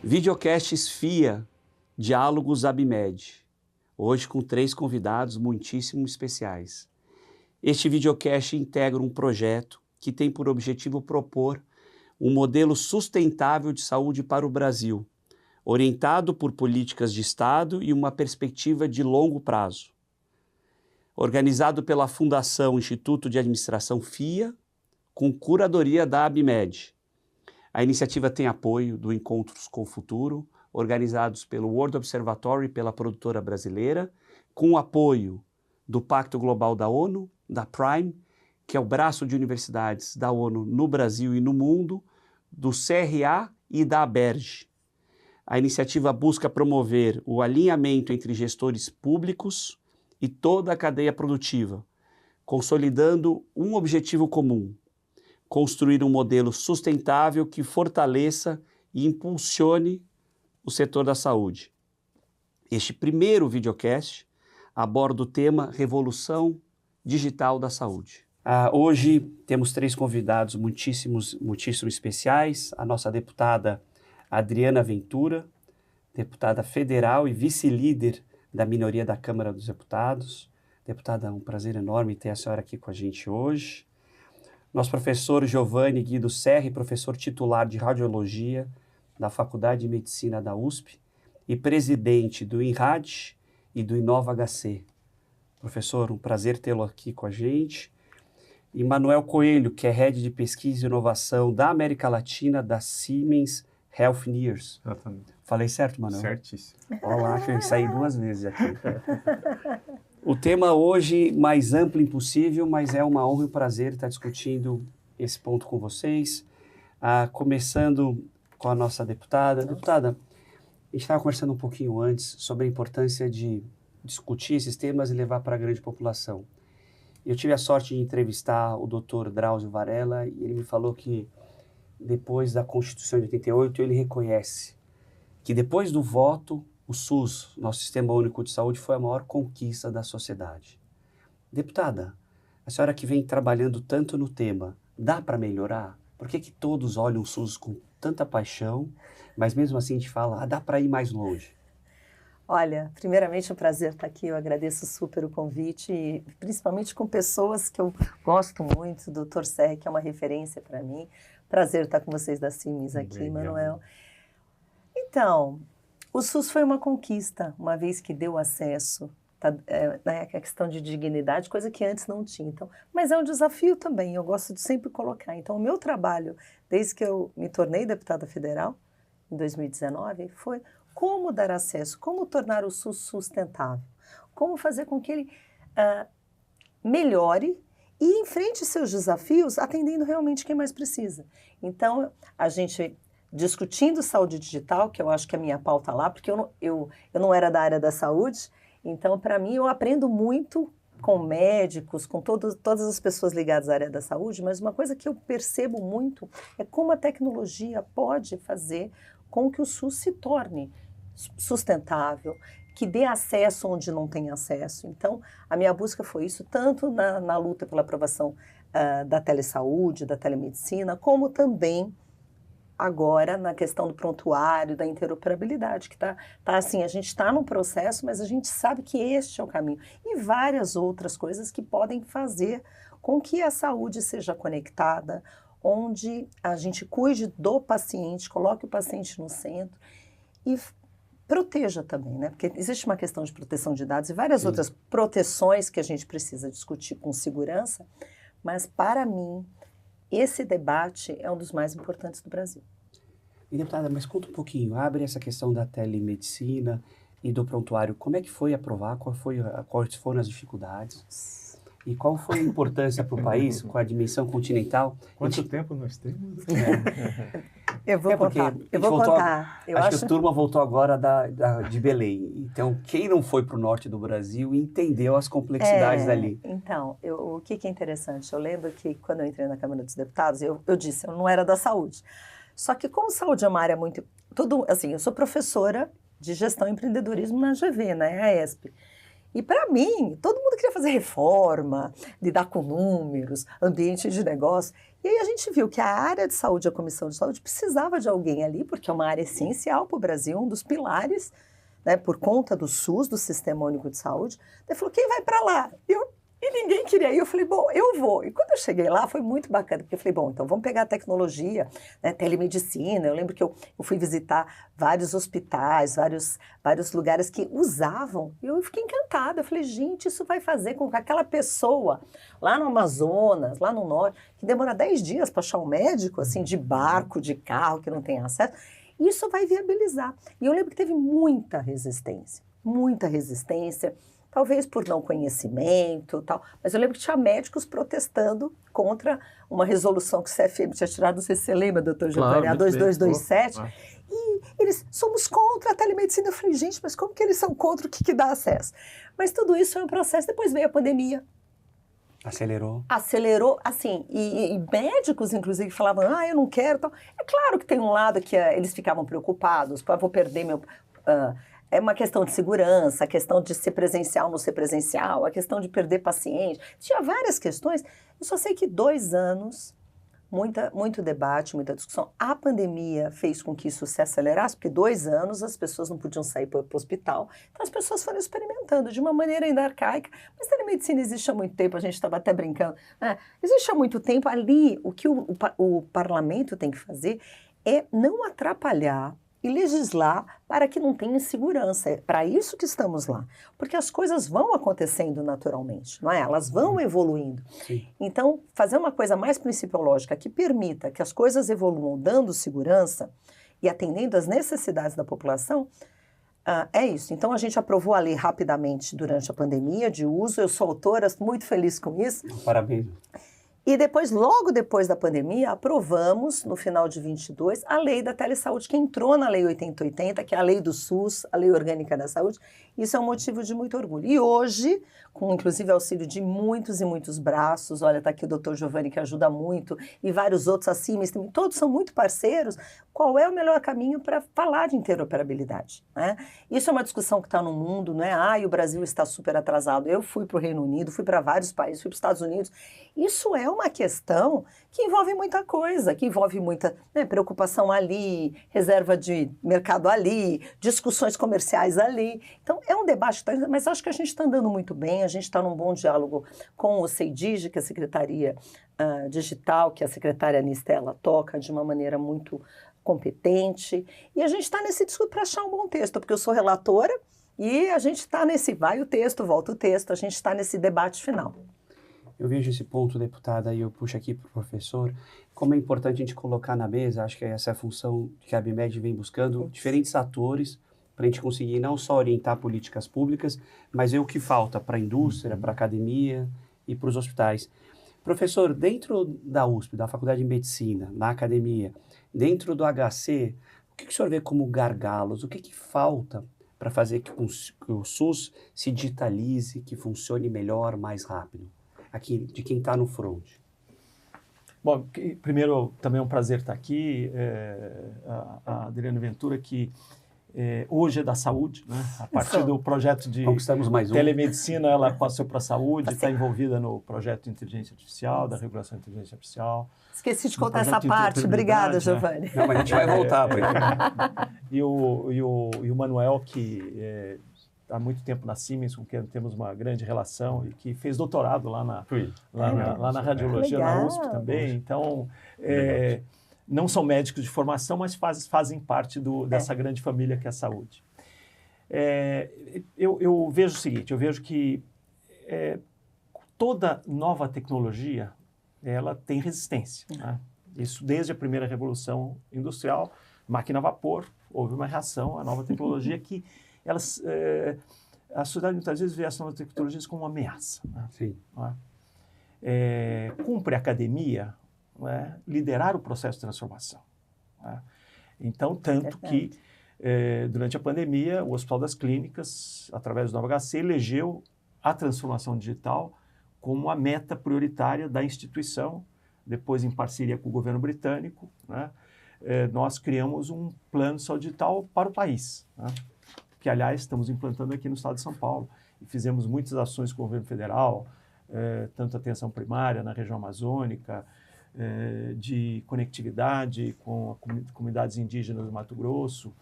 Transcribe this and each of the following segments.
Videocast FIA, Diálogos ABMed, hoje com 3 convidados muitíssimo especiais. Este videocast integra um projeto que tem por objetivo propor um modelo sustentável de saúde para o Brasil, orientado por políticas de Estado e uma perspectiva de longo prazo. Organizado pela Fundação Instituto de Administração FIA, com curadoria da ABMed. A iniciativa tem apoio do Encontros com o Futuro, organizados pelo World Observatory e pela produtora brasileira, com apoio do Pacto Global da ONU, da Prime, que é o braço de universidades da ONU no Brasil e no mundo, do CRA e da ABERJ. A iniciativa busca promover o alinhamento entre gestores públicos e toda a cadeia produtiva, consolidando um objetivo comum: construir um modelo sustentável que fortaleça e impulsione o setor da saúde. Este primeiro videocast aborda o tema Revolução Digital da Saúde. Hoje temos 3 convidados muitíssimo especiais. A nossa deputada Adriana Ventura, deputada federal e vice-líder da minoria da Câmara dos Deputados. Deputada, é um prazer enorme ter a senhora aqui com a gente hoje. Nosso professor Giovanni Guido Serri, professor titular de Radiologia da Faculdade de Medicina da USP e presidente do INRAD e do InovaHC. Professor, um prazer tê-lo aqui com a gente. E Manuel Coelho, que é Head de Pesquisa e Inovação da América Latina da Siemens Healthineers. Exatamente. Falei certo, Manuel? Certíssimo. Olá, que eu saí 2 vezes aqui. O tema hoje mais amplo impossível, mas é uma honra e um prazer estar discutindo esse ponto com vocês. Começando com a nossa deputada. Deputada, a gente estava conversando um pouquinho antes sobre a importância de discutir esses temas e levar para a grande população. Eu tive a sorte de entrevistar o Dr. Drauzio Varela e ele me falou que depois da Constituição de 88 ele reconhece que depois do voto o SUS, nosso Sistema Único de Saúde, foi a maior conquista da sociedade. Deputada, a senhora que vem trabalhando tanto no tema, dá para melhorar? Por que todos olham o SUS com tanta paixão, mas mesmo assim a gente fala, dá para ir mais longe? Olha, primeiramente é um prazer estar aqui, eu agradeço super o convite, e principalmente com pessoas que eu gosto muito, o Dr. Serri, que é uma referência para mim. Prazer estar com vocês da Siemens aqui, Obrigado. Manuel. Então, o SUS foi uma conquista, uma vez que deu acesso, a questão de dignidade, coisa que antes não tinha. Então, mas é um desafio também, eu gosto de sempre colocar. Então, o meu trabalho, desde que eu me tornei deputada federal, em 2019, foi como dar acesso, como tornar o SUS sustentável, como fazer com que ele melhore e enfrente seus desafios, atendendo realmente quem mais precisa. Então, a gente discutindo saúde digital, que eu acho que é a minha pauta lá, porque eu não era da área da saúde, então, para mim, eu aprendo muito com médicos, com todas as pessoas ligadas à área da saúde, mas uma coisa que eu percebo muito é como a tecnologia pode fazer com que o SUS se torne sustentável, que dê acesso onde não tem acesso. Então, a minha busca foi isso, tanto na luta pela aprovação da telesaúde, da telemedicina, como também agora na questão do prontuário, da interoperabilidade, que tá assim, a gente está num processo, mas a gente sabe que este é o caminho. E várias outras coisas que podem fazer com que a saúde seja conectada, onde a gente cuide do paciente, coloque o paciente no centro e proteja também, né? Porque existe uma questão de proteção de dados e várias Sim. outras proteções que a gente precisa discutir com segurança, mas para mim, esse debate é um dos mais importantes do Brasil. E, deputada, mas conta um pouquinho, abre essa questão da telemedicina e do prontuário. Como é que foi aprovar? Quais foram as dificuldades? E qual foi a importância para o país com a dimensão continental? Quanto tempo nós temos? Eu vou contar. Acho que a turma voltou agora de Belém. Então, quem não foi para o norte do Brasil entendeu as complexidades dali. Então, o que é interessante? Eu lembro que quando eu entrei na Câmara dos Deputados, eu disse, eu não era da saúde. Só que como saúde é uma área muito... eu sou professora de gestão e empreendedorismo na GV, na EASP. E para mim, todo mundo queria fazer reforma, lidar com números, ambiente de negócio. E aí a gente viu que a área de saúde, a Comissão de Saúde, precisava de alguém ali, porque é uma área essencial para o Brasil, um dos pilares, né, por conta do SUS, do Sistema Único de Saúde. Ele falou, quem vai para lá? E ninguém queria ir. Eu falei, bom, eu vou. E quando eu cheguei lá, foi muito bacana, porque eu falei, bom, então vamos pegar a tecnologia, né, telemedicina. Eu lembro que eu fui visitar vários hospitais, vários lugares que usavam, e eu fiquei encantada. Eu falei, gente, isso vai fazer com que aquela pessoa lá no Amazonas, lá no norte, que demora 10 dias para achar um médico, assim, de barco, de carro, que não tem acesso, isso vai viabilizar. E eu lembro que teve muita resistência, talvez por não conhecimento, tal. Mas eu lembro que tinha médicos protestando contra uma resolução que o CFM tinha tirado, não sei se você lembra, doutor Giovanni, a 2227. E eles, somos contra a telemedicina. Eu falei, gente, mas como que eles são contra o que dá acesso? Mas tudo isso foi um processo, depois veio a pandemia. Acelerou, assim, e médicos, inclusive, falavam, eu não quero, tal. É claro que tem um lado que eles ficavam preocupados, vou perder meu... É uma questão de segurança, a questão de ser presencial, não ser presencial, a questão de perder paciente. Tinha várias questões. Eu só sei que 2 anos, muito debate, muita discussão. A pandemia fez com que isso se acelerasse, porque 2 anos as pessoas não podiam sair para o hospital. Então as pessoas foram experimentando de uma maneira ainda arcaica. Mas a telemedicina existe há muito tempo, a gente estava até brincando. Existe há muito tempo. Ali, o que o parlamento tem que fazer é não atrapalhar e legislar para que não tenha insegurança. É para isso que estamos lá. Porque as coisas vão acontecendo naturalmente, não é? Elas vão evoluindo. Sim. Então, fazer uma coisa mais principiológica que permita que as coisas evoluam dando segurança e atendendo às necessidades da população, é isso. Então, a gente aprovou a lei rapidamente durante a pandemia de uso. Eu sou autora, muito feliz com isso. Parabéns. E depois, logo depois da pandemia, aprovamos, no final de 22, a lei da telesaúde, que entrou na lei 8080, que é a lei do SUS, a lei orgânica da saúde. Isso é um motivo de muito orgulho. E hoje, com inclusive auxílio de muitos e muitos braços, olha, está aqui o doutor Giovanni, que ajuda muito, e vários outros acima, todos são muito parceiros. Qual é o melhor caminho para falar de interoperabilidade, né? Isso é uma discussão que está no mundo, não é? O Brasil está super atrasado. Eu fui para o Reino Unido, fui para vários países, fui para os Estados Unidos. Isso é uma questão que envolve muita coisa, que envolve muita preocupação ali, reserva de mercado ali, discussões comerciais ali. Então, é um debate, mas acho que a gente está andando muito bem, a gente está num bom diálogo com o CEIDIG, que é a Secretaria Digital, que a secretária Anistela toca de uma maneira muito competente, e a gente está nesse discurso para achar um bom texto, porque eu sou relatora e a gente está nesse vai o texto, volta o texto, a gente está nesse debate final. Eu vejo esse ponto, deputada, e eu puxo aqui para o professor, como é importante a gente colocar na mesa, acho que essa é a função que a ABMed vem buscando, diferentes atores, para a gente conseguir não só orientar políticas públicas, mas ver o que falta para a indústria, para a academia e para os hospitais. Professor, dentro da USP, da Faculdade de Medicina, na academia, dentro do HC, o que o senhor vê como gargalos? O que falta para fazer que o SUS se digitalize, que funcione melhor, mais rápido? Aqui, de quem está no front. Bom, primeiro, também é um prazer estar aqui. A Adriana Ventura, que hoje é da saúde, né? A partir do projeto de telemedicina, ela passou para a saúde, está envolvida no projeto de inteligência artificial, da regulação de inteligência artificial. Esqueci de contar essa parte. Obrigada, Giovanni. Não, mas a gente vai voltar. E o Manuel, que há muito tempo na Siemens, com quem temos uma grande relação, e que fez doutorado lá na radiologia, na USP também. Então, não são médicos de formação, mas fazem parte dessa grande família que é a saúde. Eu vejo o seguinte, eu vejo que toda nova tecnologia, ela tem resistência, né? Isso desde a primeira revolução industrial, máquina a vapor, houve uma reação à nova tecnologia que a sociedade muitas vezes vê as novas tecnologias como uma ameaça, né? Sim. Cumpre a academia, liderar o processo de transformação, né? Então, tanto que durante a pandemia, o Hospital das Clínicas, através do HC, elegeu a transformação digital como a meta prioritária da instituição. Depois, em parceria com o governo britânico, né, nós criamos um plano de saúde digital para o país, né? que, aliás, estamos implantando aqui no estado de São Paulo. E fizemos muitas ações com o governo federal, tanto atenção primária na região amazônica, de conectividade com comunidades indígenas do Mato Grosso,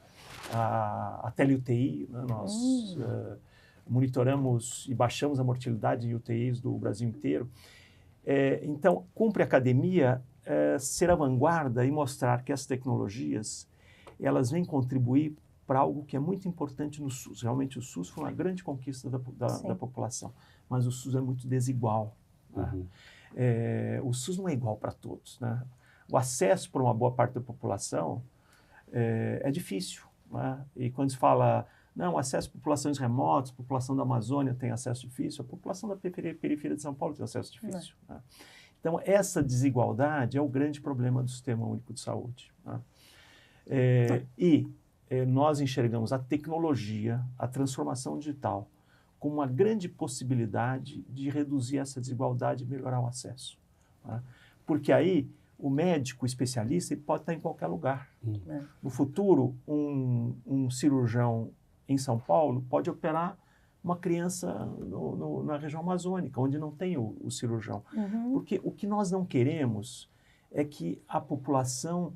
a tele-UTI, né? Nós monitoramos e baixamos a mortalidade em UTIs do Brasil inteiro. Então, cumpre a academia ser a vanguarda e mostrar que as tecnologias elas vêm contribuir para algo que é muito importante no SUS. Realmente o SUS foi uma grande conquista da população, mas o SUS é muito desigual. Né? O SUS não é igual para todos. Né? O acesso para uma boa parte da população é difícil. Né? E quando se fala, não, acesso a populações remotas, a população da Amazônia tem acesso difícil, a população da periferia de São Paulo tem acesso difícil. Né? Então, essa desigualdade é o grande problema do Sistema Único de Saúde. Né? Nós enxergamos a tecnologia, a transformação digital, como uma grande possibilidade de reduzir essa desigualdade e melhorar o acesso. Né? Porque aí o médico especialista ele pode estar em qualquer lugar. No futuro, um cirurgião em São Paulo pode operar uma criança na região amazônica, onde não tem o cirurgião. Porque o que nós não queremos é que a população,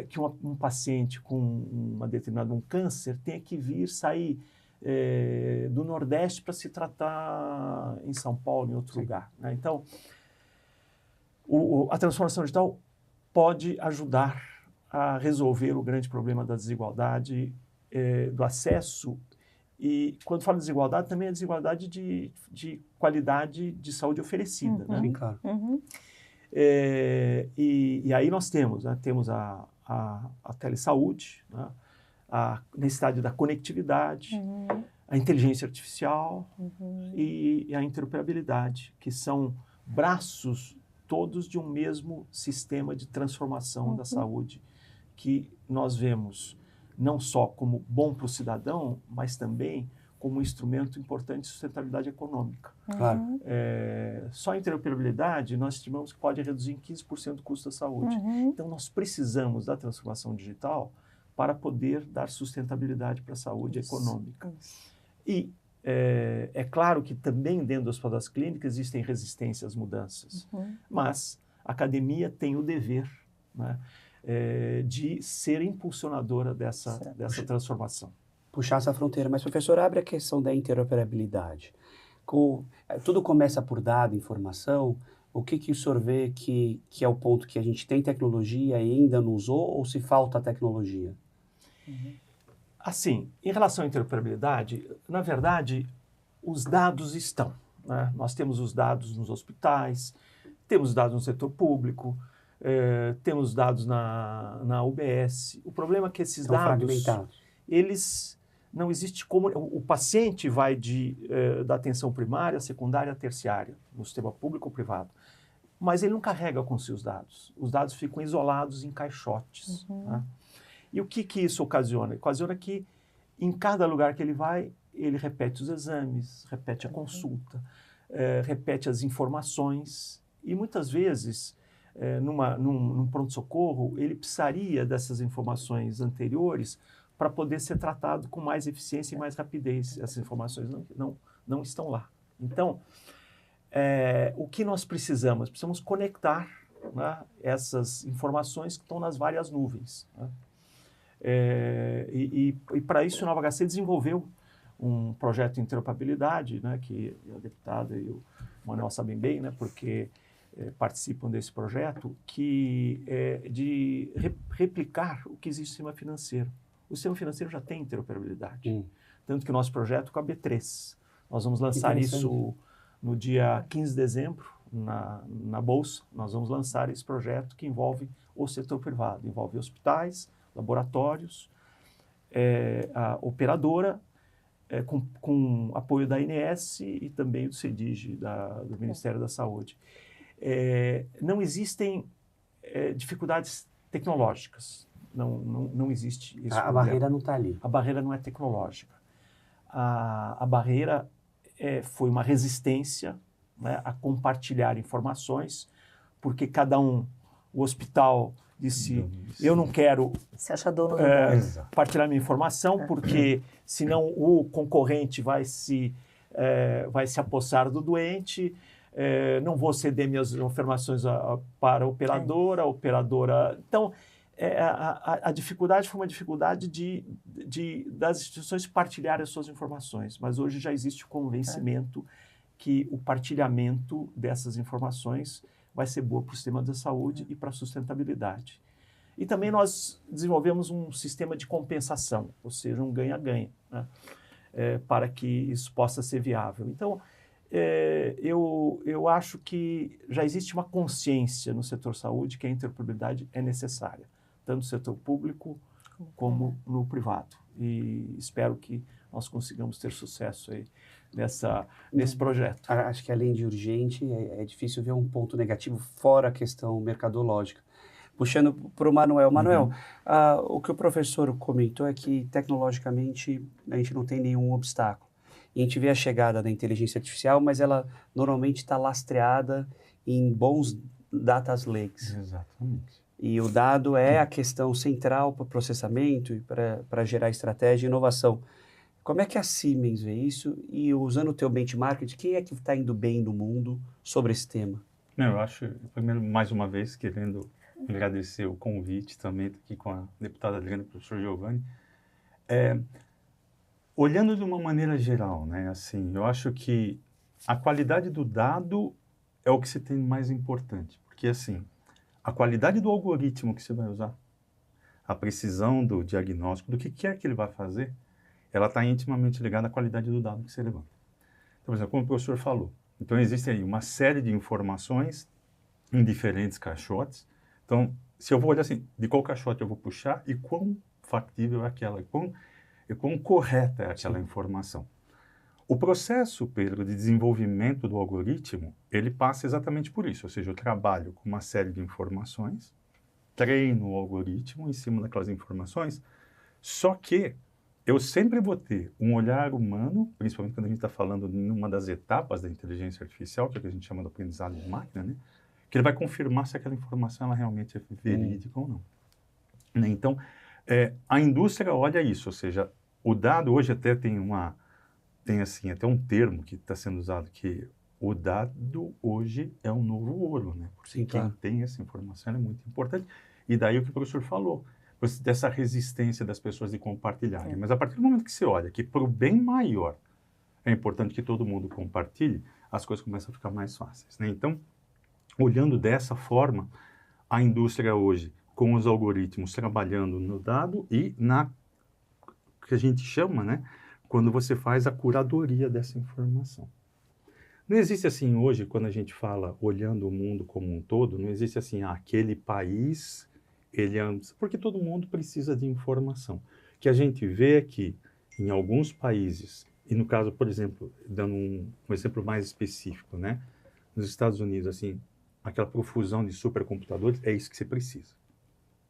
que um paciente com um câncer tenha que sair do Nordeste para se tratar em São Paulo, em outro lugar. Né? Então, a transformação digital pode ajudar a resolver o grande problema da desigualdade, do acesso. E quando falo de desigualdade, também é desigualdade de qualidade de saúde oferecida. Né? Sim, claro. E aí nós temos a telesaúde, né? A necessidade da conectividade, a inteligência artificial e a interoperabilidade, que são braços todos de um mesmo sistema de transformação da saúde, que nós vemos não só como bom para o cidadão, mas também como um instrumento importante de sustentabilidade econômica. Claro. Só a interoperabilidade nós estimamos que pode reduzir em 15% o custo da saúde. Então, nós precisamos da transformação digital para poder dar sustentabilidade para a saúde econômica. E é claro que também dentro das hospitais clínicas existem resistências às mudanças, mas a academia tem o dever, né, de ser impulsionadora dessa transformação. Puxar essa fronteira. Mas, professor, abre a questão da interoperabilidade. Tudo começa por dado, informação. O que o senhor vê que é o ponto que a gente tem tecnologia e ainda não usou, ou se falta tecnologia? Assim, em relação à interoperabilidade, na verdade, os dados estão. Né? Nós temos os dados nos hospitais, temos dados no setor público, temos dados na UBS. O problema é que esses dados, eles não existe como... O paciente vai da atenção primária, secundária, terciária, no sistema público ou privado. Mas ele não carrega com si os dados. Os dados ficam isolados em caixotes. Né? E o que isso ocasiona? Ocasiona que em cada lugar que ele vai, ele repete os exames, repete a consulta, repete as informações. E muitas vezes, num pronto-socorro, ele precisaria dessas informações anteriores para poder ser tratado com mais eficiência e mais rapidez. Essas informações não estão lá. Então, o que nós precisamos? Precisamos conectar, né, essas informações que estão nas várias nuvens. Né? E para isso, o Nova HC desenvolveu um projeto de interoperabilidade, né, que a deputada e o Manuel sabem bem, né, porque participam desse projeto, que é de replicar o que existe no sistema financeiro. O sistema financeiro já tem interoperabilidade. Tanto que o nosso projeto com a B3. Nós vamos lançar isso no dia 15 de dezembro, na Bolsa. Nós vamos lançar esse projeto que envolve o setor privado. Envolve hospitais, laboratórios, a operadora, com apoio da ANS e também do CEDIG, do Ministério da Saúde. Não existem dificuldades tecnológicas. Não existe isso. A barreira não está ali. A barreira não é tecnológica. A barreira foi uma resistência, né, a compartilhar informações, porque cada um o hospital disse, eu não quero Se acha dono partilhar minha informação, porque senão o concorrente vai se apossar do doente, não vou ceder minhas informações para a operadora. Então, a dificuldade foi uma dificuldade das instituições partilharem as suas informações, mas hoje já existe o convencimento que o partilhamento dessas informações vai ser boa para o sistema da saúde e para a sustentabilidade. E também nós desenvolvemos um sistema de compensação, ou seja, um ganha-ganha, né? Para que isso possa ser viável. Então, eu acho que já existe uma consciência no setor saúde que a interoperabilidade é necessária, tanto no setor público como no privado. E espero que nós consigamos ter sucesso aí nesse projeto. Acho que além de urgente, é difícil ver um ponto negativo fora a questão mercadológica. Puxando para o Manuel. Manuel, o que o professor comentou é que tecnologicamente a gente não tem nenhum obstáculo. E a gente vê a chegada da inteligência artificial, mas ela normalmente está lastreada em bons data lakes. Exatamente. E o dado é a questão central para o processamento e para gerar estratégia e inovação. Como é que a Siemens vê isso? E usando o teu benchmark, quem é que está indo bem no mundo sobre esse tema? Não, eu acho, primeiro, mais uma vez, querendo agradecer o convite também aqui com a deputada Adriana e o professor Giovanni. Olhando de uma maneira geral, né, assim, eu acho que a qualidade do dado é o que se tem mais importante, porque assim, a qualidade do algoritmo que você vai usar, a precisão do diagnóstico, do que quer que ele vai fazer, ela está intimamente ligada à qualidade do dado que você levanta. Então, por exemplo, como o professor falou, então existe aí uma série de informações em diferentes caixotes. Então, se eu vou olhar assim, de qual caixote eu vou puxar e quão factível é aquela, e quão correta é aquela informação. O processo, Pedro, de desenvolvimento do algoritmo, ele passa exatamente por isso, ou seja, eu trabalho com uma série de informações, treino o algoritmo em cima daquelas informações, só que eu sempre vou ter um olhar humano, principalmente quando a gente está falando numa das etapas da inteligência artificial, que é o que a gente chama de aprendizado de máquina, né? Que ele vai confirmar se aquela informação ela realmente é verídica ou não. Né? Então, a indústria olha isso, ou seja, o dado hoje até tem assim, até um termo que está sendo usado, que o dado hoje é um novo ouro, né? Porque Sim, claro. quem tem essa informação é muito importante. E daí o que o professor falou, dessa resistência das pessoas de compartilharem. Mas a partir do momento que você olha que para o bem maior é importante que todo mundo compartilhe, as coisas começam a ficar mais fáceis, né? Então, olhando dessa forma, a indústria hoje, com os algoritmos trabalhando no dado e na que a gente chama, né, quando você faz a curadoria dessa informação. Não existe assim hoje, quando a gente fala olhando o mundo como um todo, não existe assim, aquele país, porque todo mundo precisa de informação. O que a gente vê é que em alguns países, e no caso, por exemplo, dando um exemplo mais específico, né, nos Estados Unidos, assim, aquela profusão de supercomputadores, é isso que você precisa.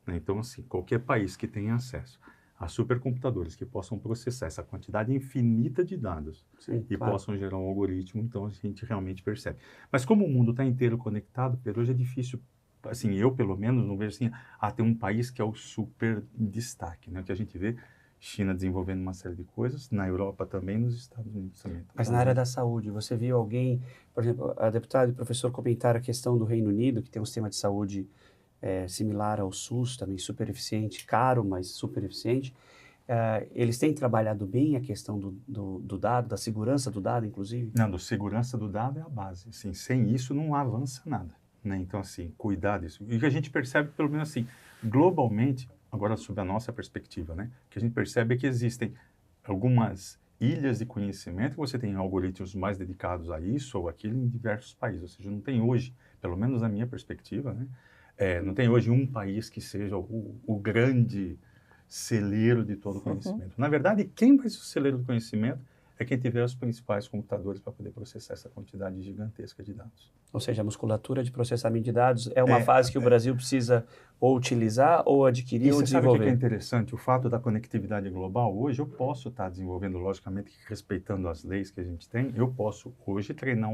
Né? Então, assim, qualquer país que tenha acesso a supercomputadores que possam processar essa quantidade infinita de dados e possam gerar um algoritmo, então a gente realmente percebe. Mas como o mundo está inteiro conectado, Pedro, hoje é difícil, assim, eu pelo menos não vejo assim, tem um país que é o super destaque, né? O que a gente vê, China desenvolvendo uma série de coisas, na Europa também, nos Estados Unidos também. Mas na área da saúde, você viu alguém, por exemplo, a deputada e o professor comentaram a questão do Reino Unido, que tem um sistema de saúde similar ao SUS, também super eficiente, caro, mas super eficiente. Eles têm trabalhado bem a questão do dado, da segurança do dado, inclusive? Não, da segurança do dado é a base. Assim, sem isso não avança nada. Né? Então, assim, cuidar disso. E o que a gente percebe, pelo menos assim, globalmente, agora sob a nossa perspectiva, né? O que a gente percebe é que existem algumas ilhas de conhecimento, que você tem algoritmos mais dedicados a isso ou aquilo em diversos países. Ou seja, não tem hoje, pelo menos na minha perspectiva, né? Não tem hoje um país que seja o grande celeiro de todo o conhecimento. Na verdade, quem vai ser o celeiro do conhecimento é quem tiver os principais computadores para poder processar essa quantidade gigantesca de dados. Ou seja, a musculatura de processamento de dados é uma fase que o Brasil precisa ou utilizar, ou adquirir, ou desenvolver. Sabe o que é interessante? O fato da conectividade global, hoje eu posso estar desenvolvendo, logicamente, respeitando as leis que a gente tem, eu posso hoje treinar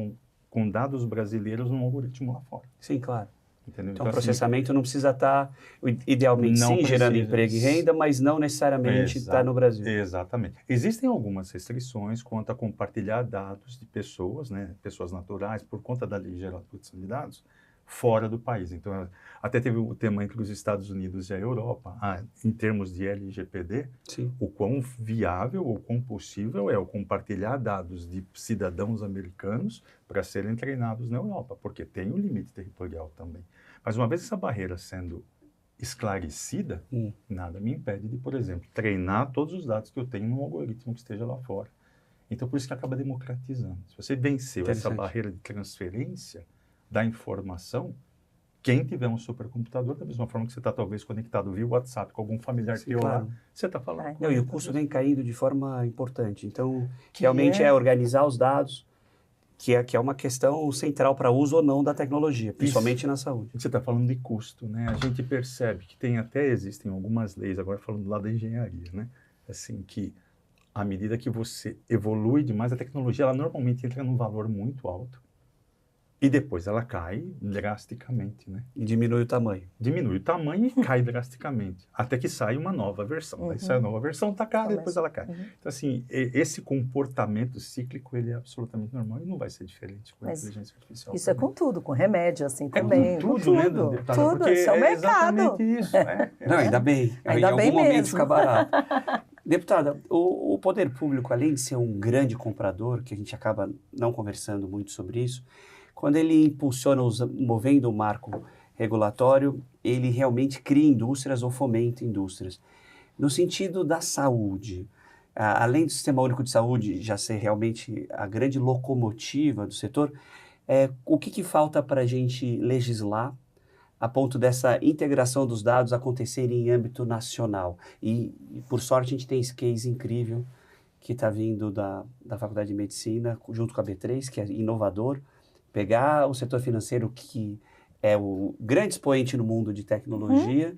com dados brasileiros um algoritmo lá fora. Sim, claro. Entendeu? Então, o processamento não precisa estar, idealmente não sim, precisa. gerando emprego e renda, mas não necessariamente está no Brasil. Exatamente. Existem algumas restrições quanto a compartilhar dados de pessoas, né, pessoas naturais, por conta da Lei Geral de Proteção de Dados, fora do país. Então, até teve o tema entre os Estados Unidos e a Europa, em termos de LGPD, Sim. o quão viável ou quão possível é o compartilhar dados de cidadãos americanos para serem treinados na Europa, porque tem um limite territorial também. Mas uma vez essa barreira sendo esclarecida, nada me impede de, por exemplo, treinar todos os dados que eu tenho num algoritmo que esteja lá fora. Então, por isso que acaba democratizando. Se você venceu essa barreira de transferência da informação, quem tiver um supercomputador, da mesma forma que você está talvez conectado via WhatsApp com algum familiar teu lá, você está falando. Não, e o custo vem caindo de forma importante. Então, realmente é organizar os dados, que é uma questão central para uso ou não da tecnologia, principalmente na saúde. Você está falando de custo, né? A gente percebe que existem algumas leis, agora falando lá da engenharia, né? Assim, que à medida que você evolui demais, a tecnologia, ela normalmente entra num valor muito alto e depois ela cai drasticamente, né? E diminui o tamanho. Diminui o tamanho e cai drasticamente, até que sai uma nova versão. Aí sai a nova versão, tá cara, depois ela cai. Então, assim, esse comportamento cíclico, ele é absolutamente normal e não vai ser diferente com a inteligência artificial. Isso também. É com tudo, com remédio, assim, também. Com tudo, né, deputada? Tudo, isso é o mercado. Exatamente isso. Não, ainda bem. Ainda em bem algum momento mesmo. fica barato. Deputada, o poder público, além de ser um grande comprador, que a gente acaba não conversando muito sobre isso, quando ele impulsiona, movendo o marco regulatório, ele realmente cria indústrias ou fomenta indústrias. No sentido da saúde, além do Sistema Único de Saúde já ser realmente a grande locomotiva do setor, o que falta para a gente legislar a ponto dessa integração dos dados acontecer em âmbito nacional? E por sorte, a gente tem esse case incrível que está vindo da Faculdade de Medicina, junto com a B3, que é inovador, pegar o setor financeiro, que é o grande expoente no mundo de tecnologia,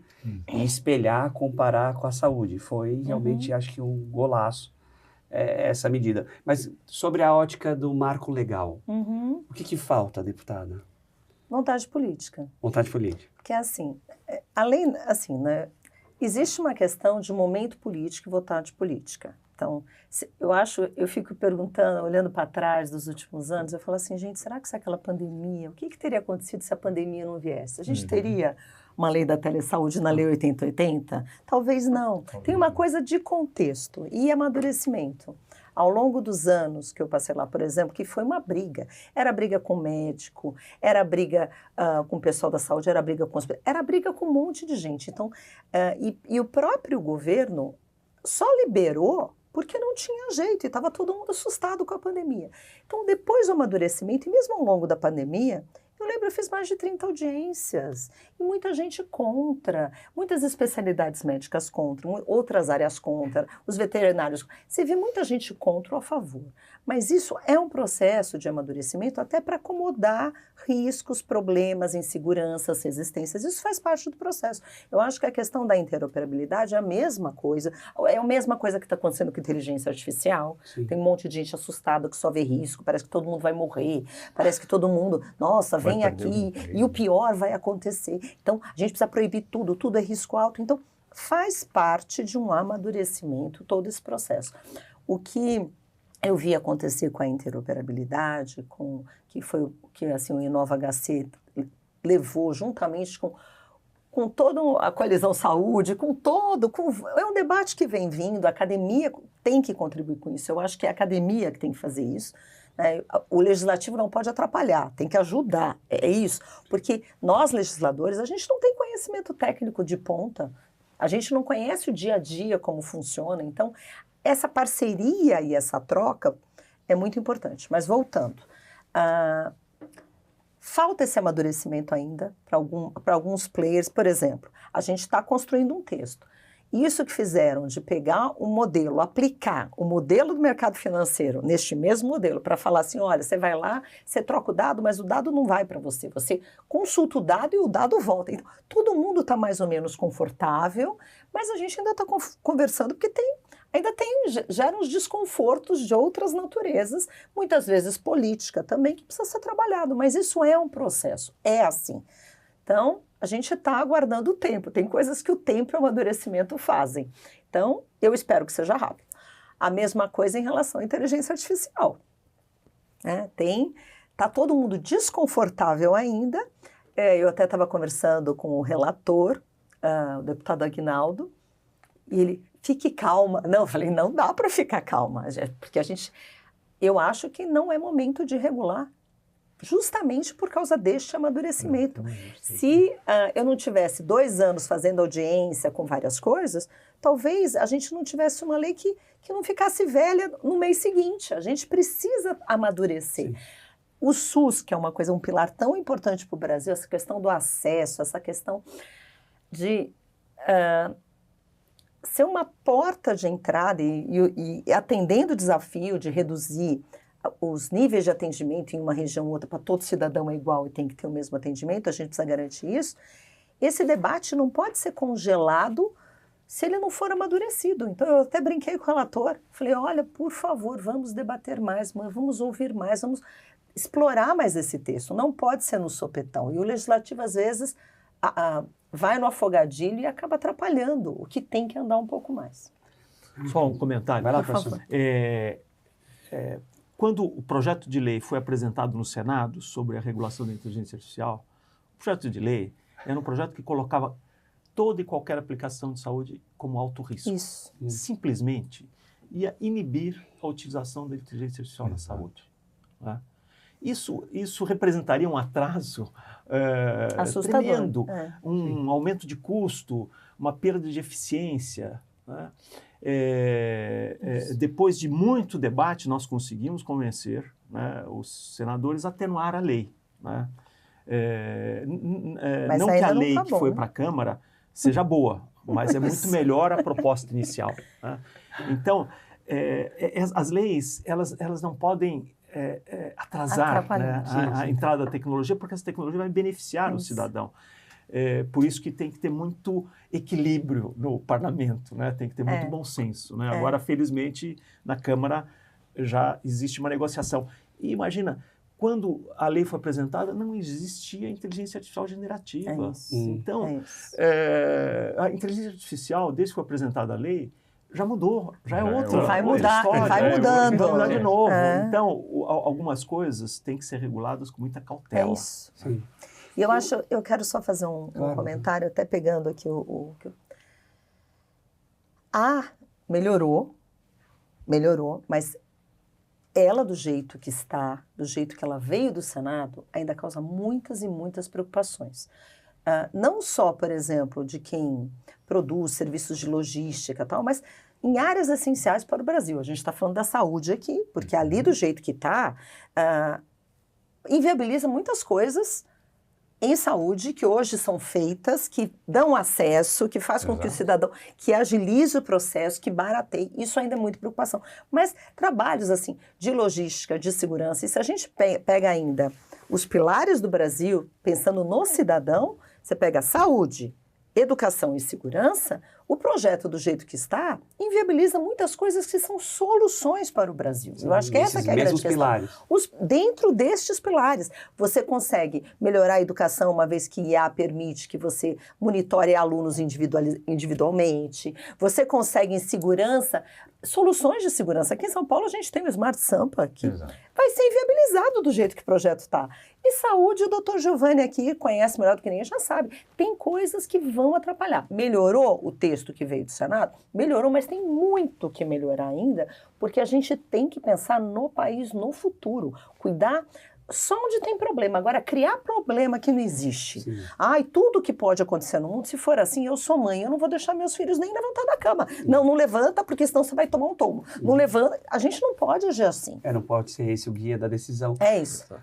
e espelhar, comparar com a saúde. Foi realmente, acho que um golaço essa medida. Mas sobre a ótica do marco legal, o que falta, deputada? Vontade política. Vontade política. Porque assim, né, existe uma questão de momento político e vontade política. Então, eu fico perguntando, olhando para trás dos últimos anos, eu falo assim, gente, será que se aquela pandemia, o que teria acontecido se a pandemia não viesse? A gente teria uma lei da telesaúde na lei 8080? Talvez não. Tem uma coisa de contexto e amadurecimento. Ao longo dos anos que eu passei lá, por exemplo, que foi uma briga. Era briga com o médico, era briga com o pessoal da saúde, era briga com um monte de gente. Então, e o próprio governo só liberou porque não tinha jeito e estava todo mundo assustado com a pandemia. Então, depois do amadurecimento, e mesmo ao longo da pandemia, eu lembro, eu fiz mais de 30 audiências e muita gente contra, muitas especialidades médicas contra, outras áreas contra, os veterinários. Você vê muita gente contra ou a favor. Mas isso é um processo de amadurecimento até para acomodar riscos, problemas, inseguranças, resistências. Isso faz parte do processo. Eu acho que a questão da interoperabilidade é a mesma coisa. É a mesma coisa que está acontecendo com inteligência artificial. Sim. Tem um monte de gente assustada que só vê risco, parece que todo mundo vai morrer, parece que todo mundo, nossa, vem aqui e o pior vai acontecer. Então, a gente precisa proibir tudo, tudo é risco alto. Então, faz parte de um amadurecimento todo esse processo. O que eu vi acontecer com a interoperabilidade, que foi o que assim, o InovaHC levou juntamente com toda a coalizão saúde, é um debate que vem vindo, a academia tem que contribuir com isso, eu acho que é a academia que tem que fazer isso, né? O legislativo não pode atrapalhar, tem que ajudar, é isso, porque nós legisladores, a gente não tem conhecimento técnico de ponta, a gente não conhece o dia a dia como funciona, então essa parceria e essa troca é muito importante. Mas voltando, falta esse amadurecimento ainda para alguns players. Por exemplo, a gente está construindo um texto. Isso que fizeram de pegar o modelo, aplicar o modelo do mercado financeiro neste mesmo modelo para falar assim, olha, você vai lá, você troca o dado, mas o dado não vai para você. Você consulta o dado e o dado volta. Então, todo mundo está mais ou menos confortável, mas a gente ainda está conversando porque gera uns desconfortos de outras naturezas, muitas vezes política também, que precisa ser trabalhado. Mas isso é um processo, é assim. Então, a gente está aguardando o tempo. Tem coisas que o tempo e o amadurecimento fazem. Então, eu espero que seja rápido. A mesma coisa em relação à inteligência artificial. Tá todo mundo desconfortável ainda. Eu até estava conversando com o relator, o deputado Aguinaldo, e ele, fique calma. Não, eu falei, não dá para ficar calma, porque eu acho que não é momento de regular, justamente por causa deste amadurecimento. Se eu não tivesse 2 anos fazendo audiência com várias coisas, talvez a gente não tivesse uma lei que não ficasse velha no mês seguinte. A gente precisa amadurecer. Sim. O SUS, que é um pilar tão importante para o Brasil, essa questão do acesso, essa questão de ser uma porta de entrada e atendendo o desafio de reduzir os níveis de atendimento em uma região ou outra, para todo cidadão é igual e tem que ter o mesmo atendimento, a gente precisa garantir isso. Esse debate não pode ser congelado se ele não for amadurecido. Então, eu até brinquei com o relator, falei, olha, por favor, vamos debater mais, vamos ouvir mais, vamos explorar mais esse texto. Não pode ser no sopetão. E o legislativo, às vezes, vai no afogadilho e acaba atrapalhando o que tem que andar um pouco mais. Só um comentário. Vai lá, professor. Quando o projeto de lei foi apresentado no Senado sobre a regulação da inteligência artificial, o projeto de lei era um projeto que colocava toda e qualquer aplicação de saúde como alto risco. Isso. Simplesmente ia inibir a utilização da inteligência artificial na saúde. Né? Isso representaria um atraso tremendo, um aumento de custo, uma perda de eficiência. Né? Depois de muito debate, nós conseguimos convencer, né, os senadores a atenuar a lei. Né? Não que a lei que foi para a Câmara seja boa, mas é muito melhor a proposta inicial. Né? Então, as leis elas não podem atrasar, né, a entrada da tecnologia, porque essa tecnologia vai beneficiar o cidadão. Por isso que tem que ter muito equilíbrio no parlamento, né? Tem que ter muito bom senso. Né? Agora, felizmente, na Câmara já existe uma negociação. E imagina, quando a lei foi apresentada, não existia inteligência artificial generativa. Então, a inteligência artificial, desde que foi apresentada a lei, já mudou, já é outra. Vai mudar, vai mudando. Vai mudar de novo. Então, algumas coisas têm que ser reguladas com muita cautela. É isso. Sim. E eu quero só fazer um comentário, até pegando aqui melhorou, mas ela, do jeito que está, do jeito que ela veio do Senado, ainda causa muitas e muitas preocupações. Não só, por exemplo, de quem produz serviços de logística e tal, mas em áreas essenciais para o Brasil. A gente está falando da saúde aqui, porque ali, do jeito que está, inviabiliza muitas coisas em saúde que hoje são feitas, que dão acesso, que faz com que o cidadão, que agilize o processo, que barateie. Isso ainda é muita preocupação. Mas trabalhos assim de logística, de segurança, e se a gente pega ainda os pilares do Brasil, pensando no cidadão, você pega saúde, educação e segurança, o projeto do jeito que está inviabiliza muitas coisas que são soluções para o Brasil. Eu acho que essa que é a grande questão. Pilares. Dentro destes pilares, você consegue melhorar a educação, uma vez que IA permite que você monitore alunos individualmente, você consegue em segurança, soluções de segurança. Aqui em São Paulo a gente tem o Smart Sampa, que vai ser inviabilizado do jeito que o projeto está. E saúde, o doutor Giovanni aqui conhece melhor do que ninguém, já sabe. Tem coisas que vão atrapalhar. Melhorou o texto que veio do Senado? Melhorou, mas tem muito que melhorar ainda, porque a gente tem que pensar no país, no futuro. Cuidar só onde tem problema. Agora, criar problema que não existe. Sim. Ai, tudo que pode acontecer no mundo, se for assim, eu sou mãe, eu não vou deixar meus filhos nem levantar da cama. Não levanta, porque senão você vai tomar um tombo. Não levanta, a gente não pode agir assim. Não pode ser esse o guia da decisão. É isso.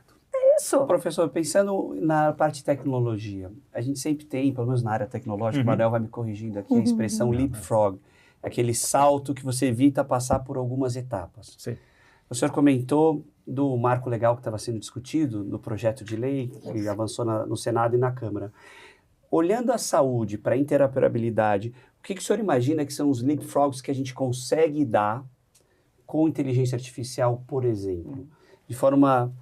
Isso. Professor, pensando na parte de tecnologia, a gente sempre tem, pelo menos na área tecnológica, o Manuel vai me corrigindo aqui, a expressão leapfrog, aquele salto que você evita passar por algumas etapas. Sim. O senhor comentou do marco legal que estava sendo discutido no projeto de lei, que avançou no Senado e na Câmara. Olhando a saúde para a interoperabilidade, o que o senhor imagina que são os leapfrogs que a gente consegue dar com inteligência artificial, por exemplo? De forma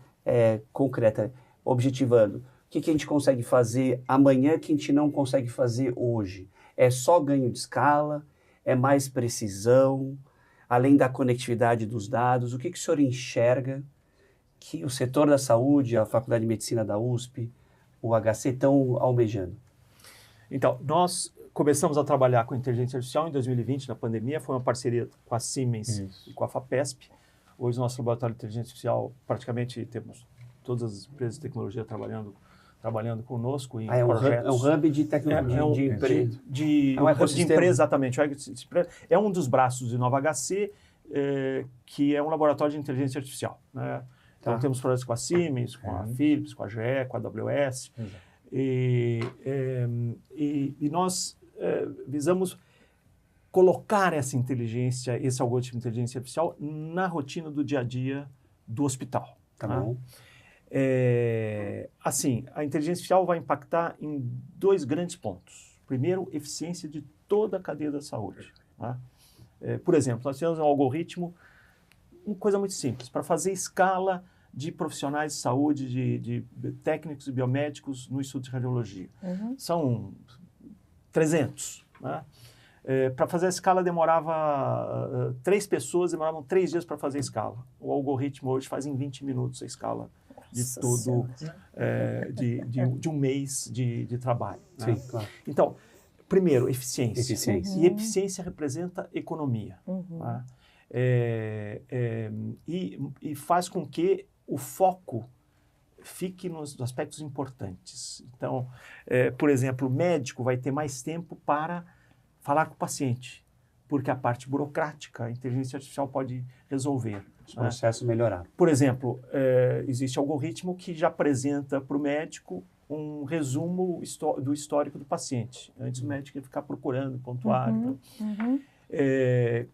concreta, objetivando, que a gente consegue fazer amanhã que a gente não consegue fazer hoje? É só ganho de escala? É mais precisão? Além da conectividade dos dados, o que o senhor enxerga que o setor da saúde, a Faculdade de Medicina da USP, o HC estão almejando? Então, nós começamos a trabalhar com inteligência artificial em 2020, na pandemia, foi uma parceria com a Siemens e com a FAPESP. Hoje, o nosso laboratório de inteligência artificial, praticamente temos todas as empresas de tecnologia trabalhando conosco em projetos. É um hub de tecnologia, de empresa, exatamente. É um dos braços de Nova HC, que é um laboratório de inteligência artificial, né? Então, temos projetos com a Siemens, com a Philips, com a GE, com a AWS. E nós visamos colocar essa inteligência, esse algoritmo de inteligência artificial na rotina do dia a dia do hospital. Tá bom. Assim, a inteligência artificial vai impactar em 2 grandes pontos. Primeiro, eficiência de toda a cadeia da saúde. Tá? Por exemplo, nós temos um algoritmo, uma coisa muito simples, para fazer escala de profissionais de saúde, de técnicos e biomédicos no estudo de radiologia. São 300. Né? Para fazer a escala demorava 3 pessoas, demoravam 3 dias para fazer a escala. O algoritmo hoje faz em 20 minutos a escala de de um mês de trabalho. Né? Sim, claro. Então, primeiro, eficiência. E eficiência representa economia. Tá? E faz com que o foco fique nos aspectos importantes. Então, por exemplo, o médico vai ter mais tempo para falar com o paciente, porque a parte burocrática, a inteligência artificial pode resolver. Os processos melhorar. Por exemplo, existe algoritmo que já apresenta para o médico um resumo do histórico do paciente, antes do médico ficar procurando, pontuário.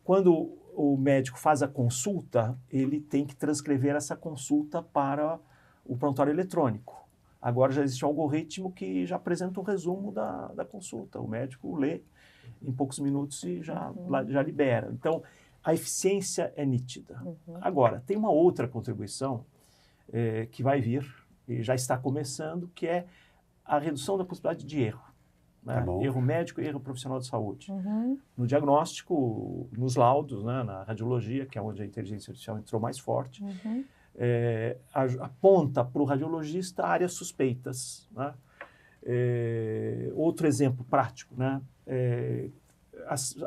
Quando o médico faz a consulta, ele tem que transcrever essa consulta para o prontuário eletrônico. Agora já existe um algoritmo que já apresenta um resumo da consulta. O médico lê em poucos minutos e já libera. Então, a eficiência é nítida. Agora, tem uma outra contribuição que vai vir, e já está começando, que é a redução da possibilidade de erro. Né? Erro médico e erro profissional de saúde. No diagnóstico, nos laudos, né, na radiologia, que é onde a inteligência artificial entrou mais forte, aponta para o radiologista áreas suspeitas. Né? Outro exemplo prático, né?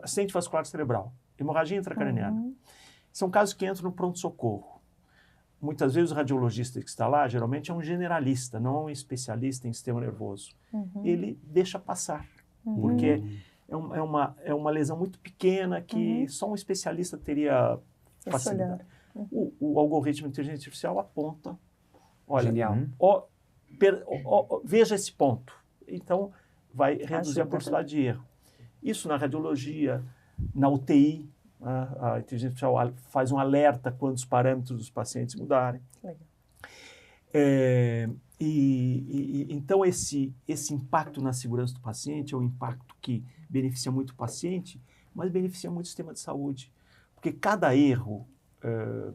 Acidente vascular cerebral, hemorragia intracraniana. São casos que entram no pronto-socorro. Muitas vezes o radiologista que está lá, geralmente é um generalista, não um especialista em sistema nervoso. Ele deixa passar, porque é uma lesão muito pequena que só um especialista teria facilidade. O algoritmo de inteligência artificial aponta, olha, veja esse ponto. Então, vai reduzir a possibilidade de erro. Isso na radiologia, na UTI, a inteligência artificial faz um alerta quando os parâmetros dos pacientes mudarem. Então, esse impacto na segurança do paciente é um impacto que beneficia muito o paciente, mas beneficia muito o sistema de saúde. Porque cada erro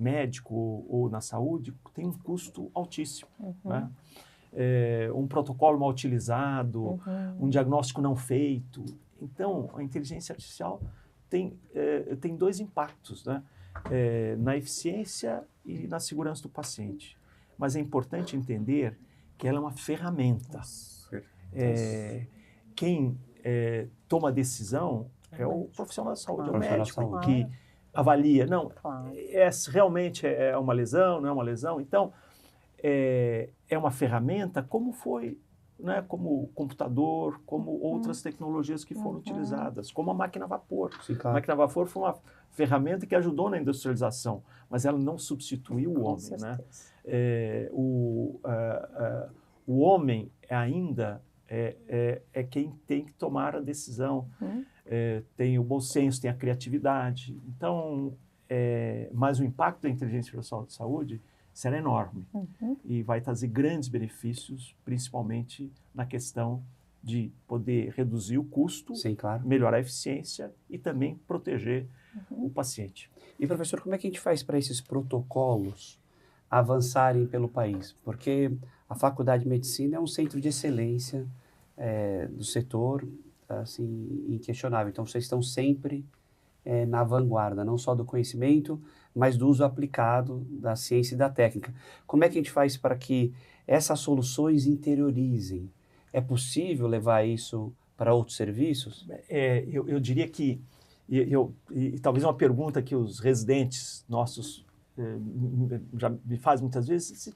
médico ou na saúde tem um custo altíssimo. Né? Um protocolo mal utilizado, um diagnóstico não feito. Então, a inteligência artificial tem 2 impactos, né? Na eficiência e na segurança do paciente. Mas é importante entender que ela é uma ferramenta. Quem toma a decisão é o profissional da saúde, é o médico que avalia. Não, realmente é uma lesão, não é uma lesão. Então, é uma ferramenta como foi, né, como o computador, como outras tecnologias que foram utilizadas, como a máquina a vapor. Sim, claro. A máquina a vapor foi uma ferramenta que ajudou na industrialização, mas ela não substituiu o homem. Né? O homem ainda é quem tem que tomar a decisão. Tem o bom senso, tem a criatividade. Então, mas o impacto da inteligência artificial de saúde será enorme e vai trazer grandes benefícios, principalmente na questão de poder reduzir o custo, sim, claro, melhorar a eficiência e também proteger o paciente. E, professor, como é que a gente faz para esses protocolos avançarem pelo país? Porque a Faculdade de Medicina é um centro de excelência do setor, assim, inquestionável. Então, vocês estão sempre na vanguarda, não só do conhecimento, mas do uso aplicado da ciência e da técnica. Como é que a gente faz para que essas soluções interiorizem? É possível levar isso para outros serviços? Eu diria que, e talvez uma pergunta que os residentes nossos já me fazem muitas vezes,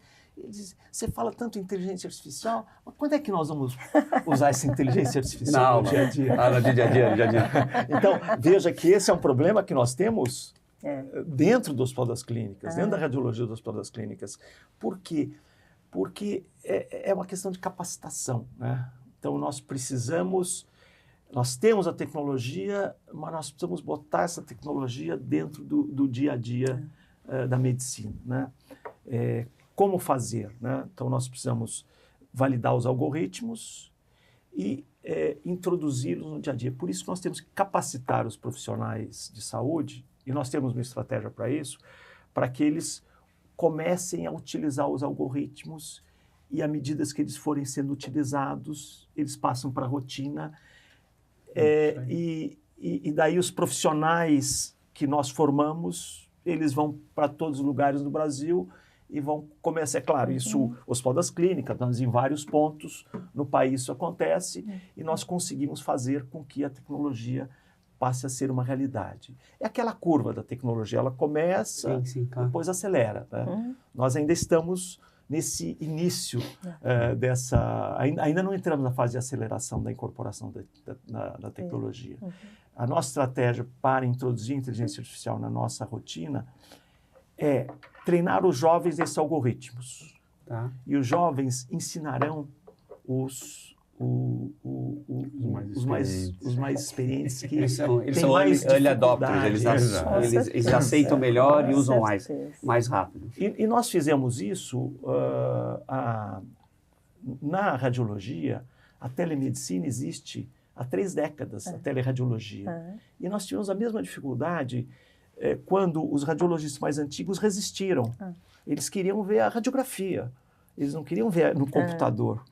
você fala tanto em inteligência artificial, mas quando é que nós vamos usar essa inteligência artificial no dia a dia? No dia a dia. Então, veja que esse é um problema que nós temos dentro do Hospital das Clínicas, dentro da radiologia do Hospital das Clínicas. Por quê? Porque é uma questão de capacitação, né? Então, nós temos a tecnologia, mas nós precisamos botar essa tecnologia dentro do dia a dia da medicina, né? Como fazer, né? Então, nós precisamos validar os algoritmos e introduzi-los no dia a dia. Por isso que nós temos que capacitar os profissionais de saúde, e nós temos uma estratégia para isso, para que eles comecem a utilizar os algoritmos e, à medida que eles forem sendo utilizados, eles passam para a rotina. E daí os profissionais que nós formamos, eles vão para todos os lugares do Brasil e vão começar, é claro, isso, o Hospital das Clínicas, mas em vários pontos no país isso acontece, e nós conseguimos fazer com que a tecnologia passe a ser uma realidade. É aquela curva da tecnologia, ela começa, claro, depois acelera, né? Nós ainda estamos nesse início ainda não entramos na fase de aceleração da incorporação da tecnologia. A nossa estratégia para introduzir a inteligência artificial na nossa rotina é treinar os jovens nesses algoritmos. Tá? E os jovens ensinarão os mais experientes que eles são early adopters, eles aceitam melhor e usam mais rápido. E nós fizemos isso na radiologia. A telemedicina existe há 3 décadas, a teleradiologia. E nós tivemos a mesma dificuldade quando os radiologistas mais antigos resistiram. Eles queriam ver a radiografia, eles não queriam ver no computador.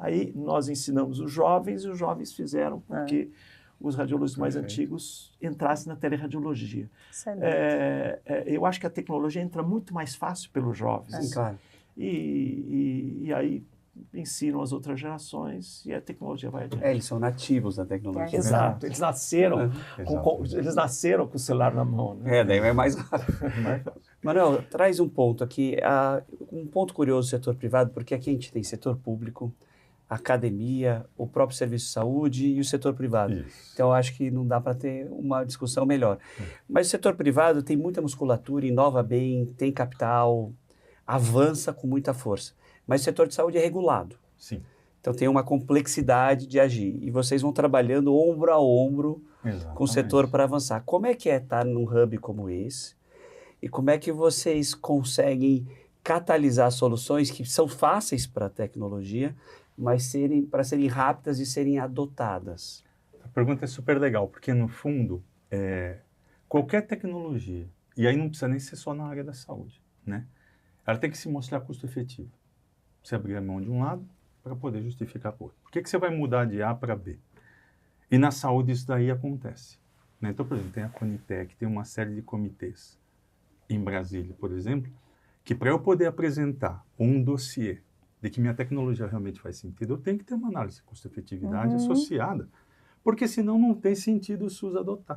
Aí nós ensinamos os jovens e os jovens fizeram com que os radiologistas mais antigos entrassem na teleradiologia. Eu acho que a tecnologia entra muito mais fácil pelos jovens. Sim, claro. E aí ensinam as outras gerações e a tecnologia vai adiante. Eles são nativos da tecnologia. Exato. Eles nasceram com o celular na mão. Né? Daí é mais rápido. Manuel, traz um ponto aqui, um ponto curioso do setor privado, porque aqui a gente tem setor público, academia, o próprio serviço de saúde e o setor privado. Isso. Então, eu acho que não dá para ter uma discussão melhor. Mas o setor privado tem muita musculatura, inova bem, tem capital, avança com muita força. Mas o setor de saúde é regulado. Sim. Então, tem uma complexidade de agir. E vocês vão trabalhando ombro a ombro com o setor para avançar. Como é que estar num hub como esse? E como é que vocês conseguem catalisar soluções que são fáceis para a tecnologia, mas para serem rápidas e serem adotadas? A pergunta é super legal, porque no fundo, qualquer tecnologia, e aí não precisa nem ser só na área da saúde, né? Ela tem que se mostrar custo-efetiva. Você abrir a mão de um lado para poder justificar por outro. Por que você vai mudar de A para B? E na saúde isso daí acontece, né? Então, por exemplo, tem a Conitec, tem uma série de comitês em Brasília, por exemplo, que para eu poder apresentar um dossiê de que minha tecnologia realmente faz sentido, eu tenho que ter uma análise de custo-efetividade associada, porque senão não tem sentido o SUS adotar.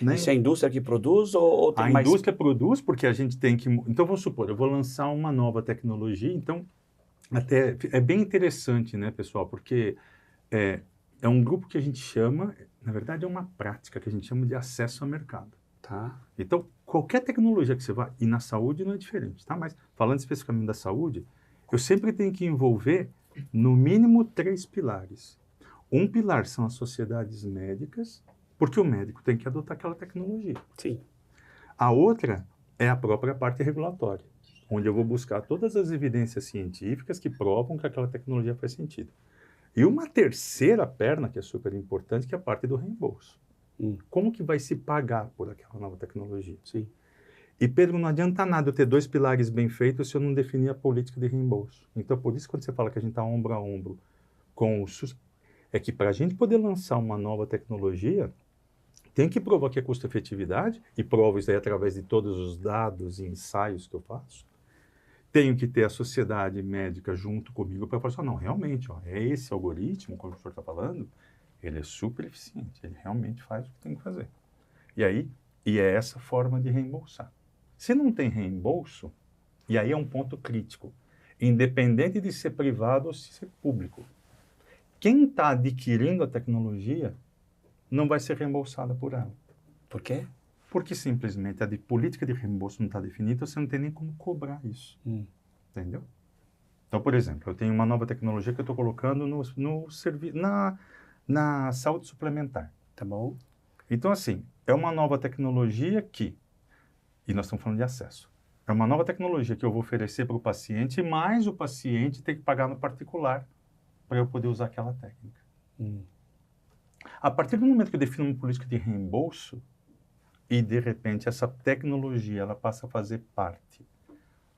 Né? Isso é a indústria que produz ou tem mais... A indústria produz porque a gente tem que... Então, vamos supor, eu vou lançar uma nova tecnologia, então, até é bem interessante, né, pessoal, porque é um grupo que a gente chama, na verdade é uma prática que a gente chama de acesso ao mercado. Tá. Então, qualquer tecnologia que você vá, e na saúde não é diferente, tá? Mas falando especificamente da saúde, eu sempre tenho que envolver, no mínimo, 3 pilares. Um pilar são as sociedades médicas, porque o médico tem que adotar aquela tecnologia. Sim. A outra é a própria parte regulatória, onde eu vou buscar todas as evidências científicas que provam que aquela tecnologia faz sentido. E uma terceira perna, que é super importante, que é a parte do reembolso. Como que vai se pagar por aquela nova tecnologia? Sim. E, Pedro, não adianta nada eu ter 2 pilares bem feitos se eu não definir a política de reembolso. Então, por isso, quando você fala que a gente está ombro a ombro com o SUS, é que para a gente poder lançar uma nova tecnologia, tem que provar que é custo-efetividade, e provo isso aí através de todos os dados e ensaios que eu faço. Tenho que ter a sociedade médica junto comigo para falar assim, não, realmente, ó, é esse algoritmo, como o senhor está falando, ele é super eficiente, ele realmente faz o que tem que fazer. E é essa forma de reembolsar. Se não tem reembolso, e aí é um ponto crítico, independente de ser privado ou se ser público, quem está adquirindo a tecnologia não vai ser reembolsada por ela. Por quê? Porque simplesmente a política de reembolso não está definida, você não tem nem como cobrar isso. Entendeu? Então, por exemplo, eu tenho uma nova tecnologia que eu estou colocando na saúde suplementar. Tá bom. Então, assim, é uma nova tecnologia e nós estamos falando de acesso, é uma nova tecnologia que eu vou oferecer para o paciente, mas o paciente tem que pagar no particular para eu poder usar aquela técnica. A partir do momento que eu defino uma política de reembolso, e de repente essa tecnologia ela passa a fazer parte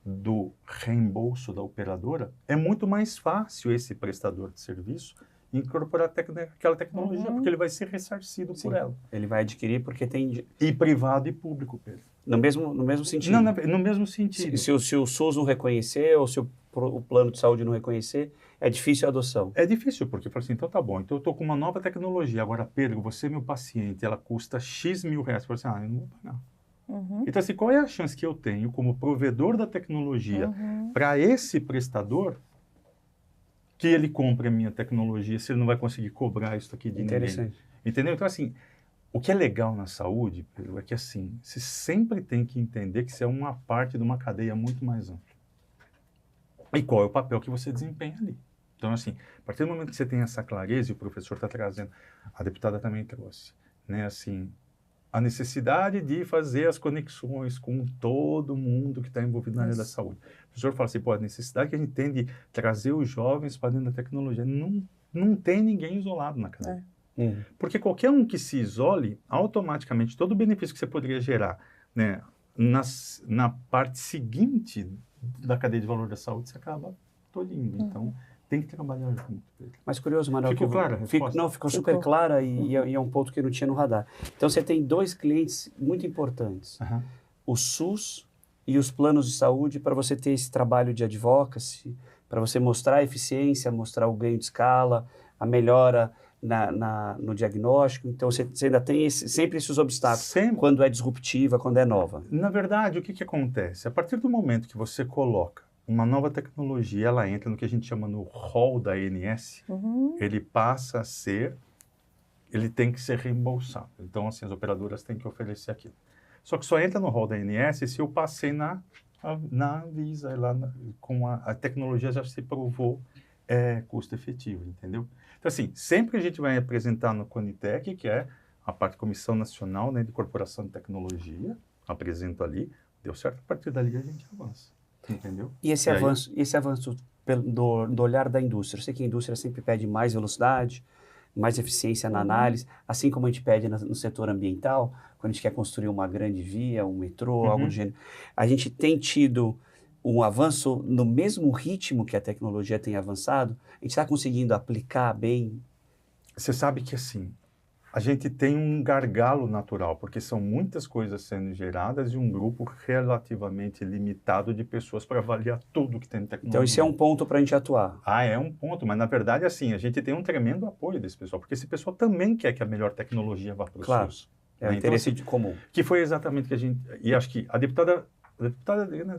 do reembolso da operadora, é muito mais fácil esse prestador de serviço incorporar aquela tecnologia, porque ele vai ser ressarcido por ela. Ele vai adquirir porque tem... E privado e público, Pedro. No mesmo sentido? Não, no mesmo sentido. Se o SUS não reconhecer, ou se o plano de saúde não reconhecer, é difícil a adoção. É difícil, porque eu falo assim, então tá bom, então eu estou com uma nova tecnologia, agora, Pedro, você é meu paciente, ela custa X mil reais. Eu falo assim, eu não vou pagar. Então, assim, qual é a chance que eu tenho como provedor da tecnologia para esse prestador que ele compre a minha tecnologia se ele não vai conseguir cobrar isso aqui de ninguém? Entendeu? Então, assim, o que é legal na saúde, Pedro, é que, assim, você sempre tem que entender que você é uma parte de uma cadeia muito mais ampla. E qual é o papel que você desempenha ali. Então, assim, a partir do momento que você tem essa clareza, e o professor está trazendo, a deputada também trouxe, né, assim, a necessidade de fazer as conexões com todo mundo que está envolvido na área da saúde. O professor fala assim, pô, a necessidade que a gente tem de trazer os jovens para dentro da tecnologia. Não tem ninguém isolado na cadeia. Porque qualquer um que se isole, automaticamente, todo o benefício que você poderia gerar, né, na parte seguinte da cadeia de valor da saúde, você acaba todinho. Então, tem que trabalhar junto. Mas curioso, Manuel. Ficou clara a resposta? Ficou super clara e é um ponto que eu não tinha no radar. Então, você tem 2 clientes muito importantes. O SUS e os planos de saúde, para você ter esse trabalho de advocacy, para você mostrar a eficiência, mostrar o ganho de escala, a melhora no diagnóstico. Então, você ainda tem sempre esses obstáculos, quando é disruptiva, quando é nova. Na verdade, o que acontece? A partir do momento que você coloca uma nova tecnologia, ela entra no que a gente chama no rol da ANS, ele passa a ser, ele tem que ser reembolsado. Então, assim, as operadoras têm que oferecer aquilo. Só que só entra no rol da ANS se eu passei na Anvisa, com a tecnologia já se provou custo efetivo, entendeu? Então, assim, sempre a gente vai apresentar no CONITEC, que é a parte Comissão Nacional, né, de Corporação de Tecnologia, apresento ali, deu certo, a partir dali a gente avança, entendeu? E esse avanço do olhar da indústria? Eu sei que a indústria sempre pede mais velocidade, mais eficiência na análise, assim como a gente pede no setor ambiental, quando a gente quer construir uma grande via, um metrô, algo do gênero. A gente tem tido um avanço no mesmo ritmo que a tecnologia tem avançado? A gente está conseguindo aplicar bem? Você sabe que, assim, a gente tem um gargalo natural, porque são muitas coisas sendo geradas e um grupo relativamente limitado de pessoas para avaliar tudo que tem de tecnologia. Então, isso é um ponto para a gente atuar. É um ponto, mas na verdade, assim, a gente tem um tremendo apoio desse pessoal, porque esse pessoal também quer que a melhor tecnologia vá para o SUS. É o interesse comum. Que foi exatamente o que a gente... E acho que a deputada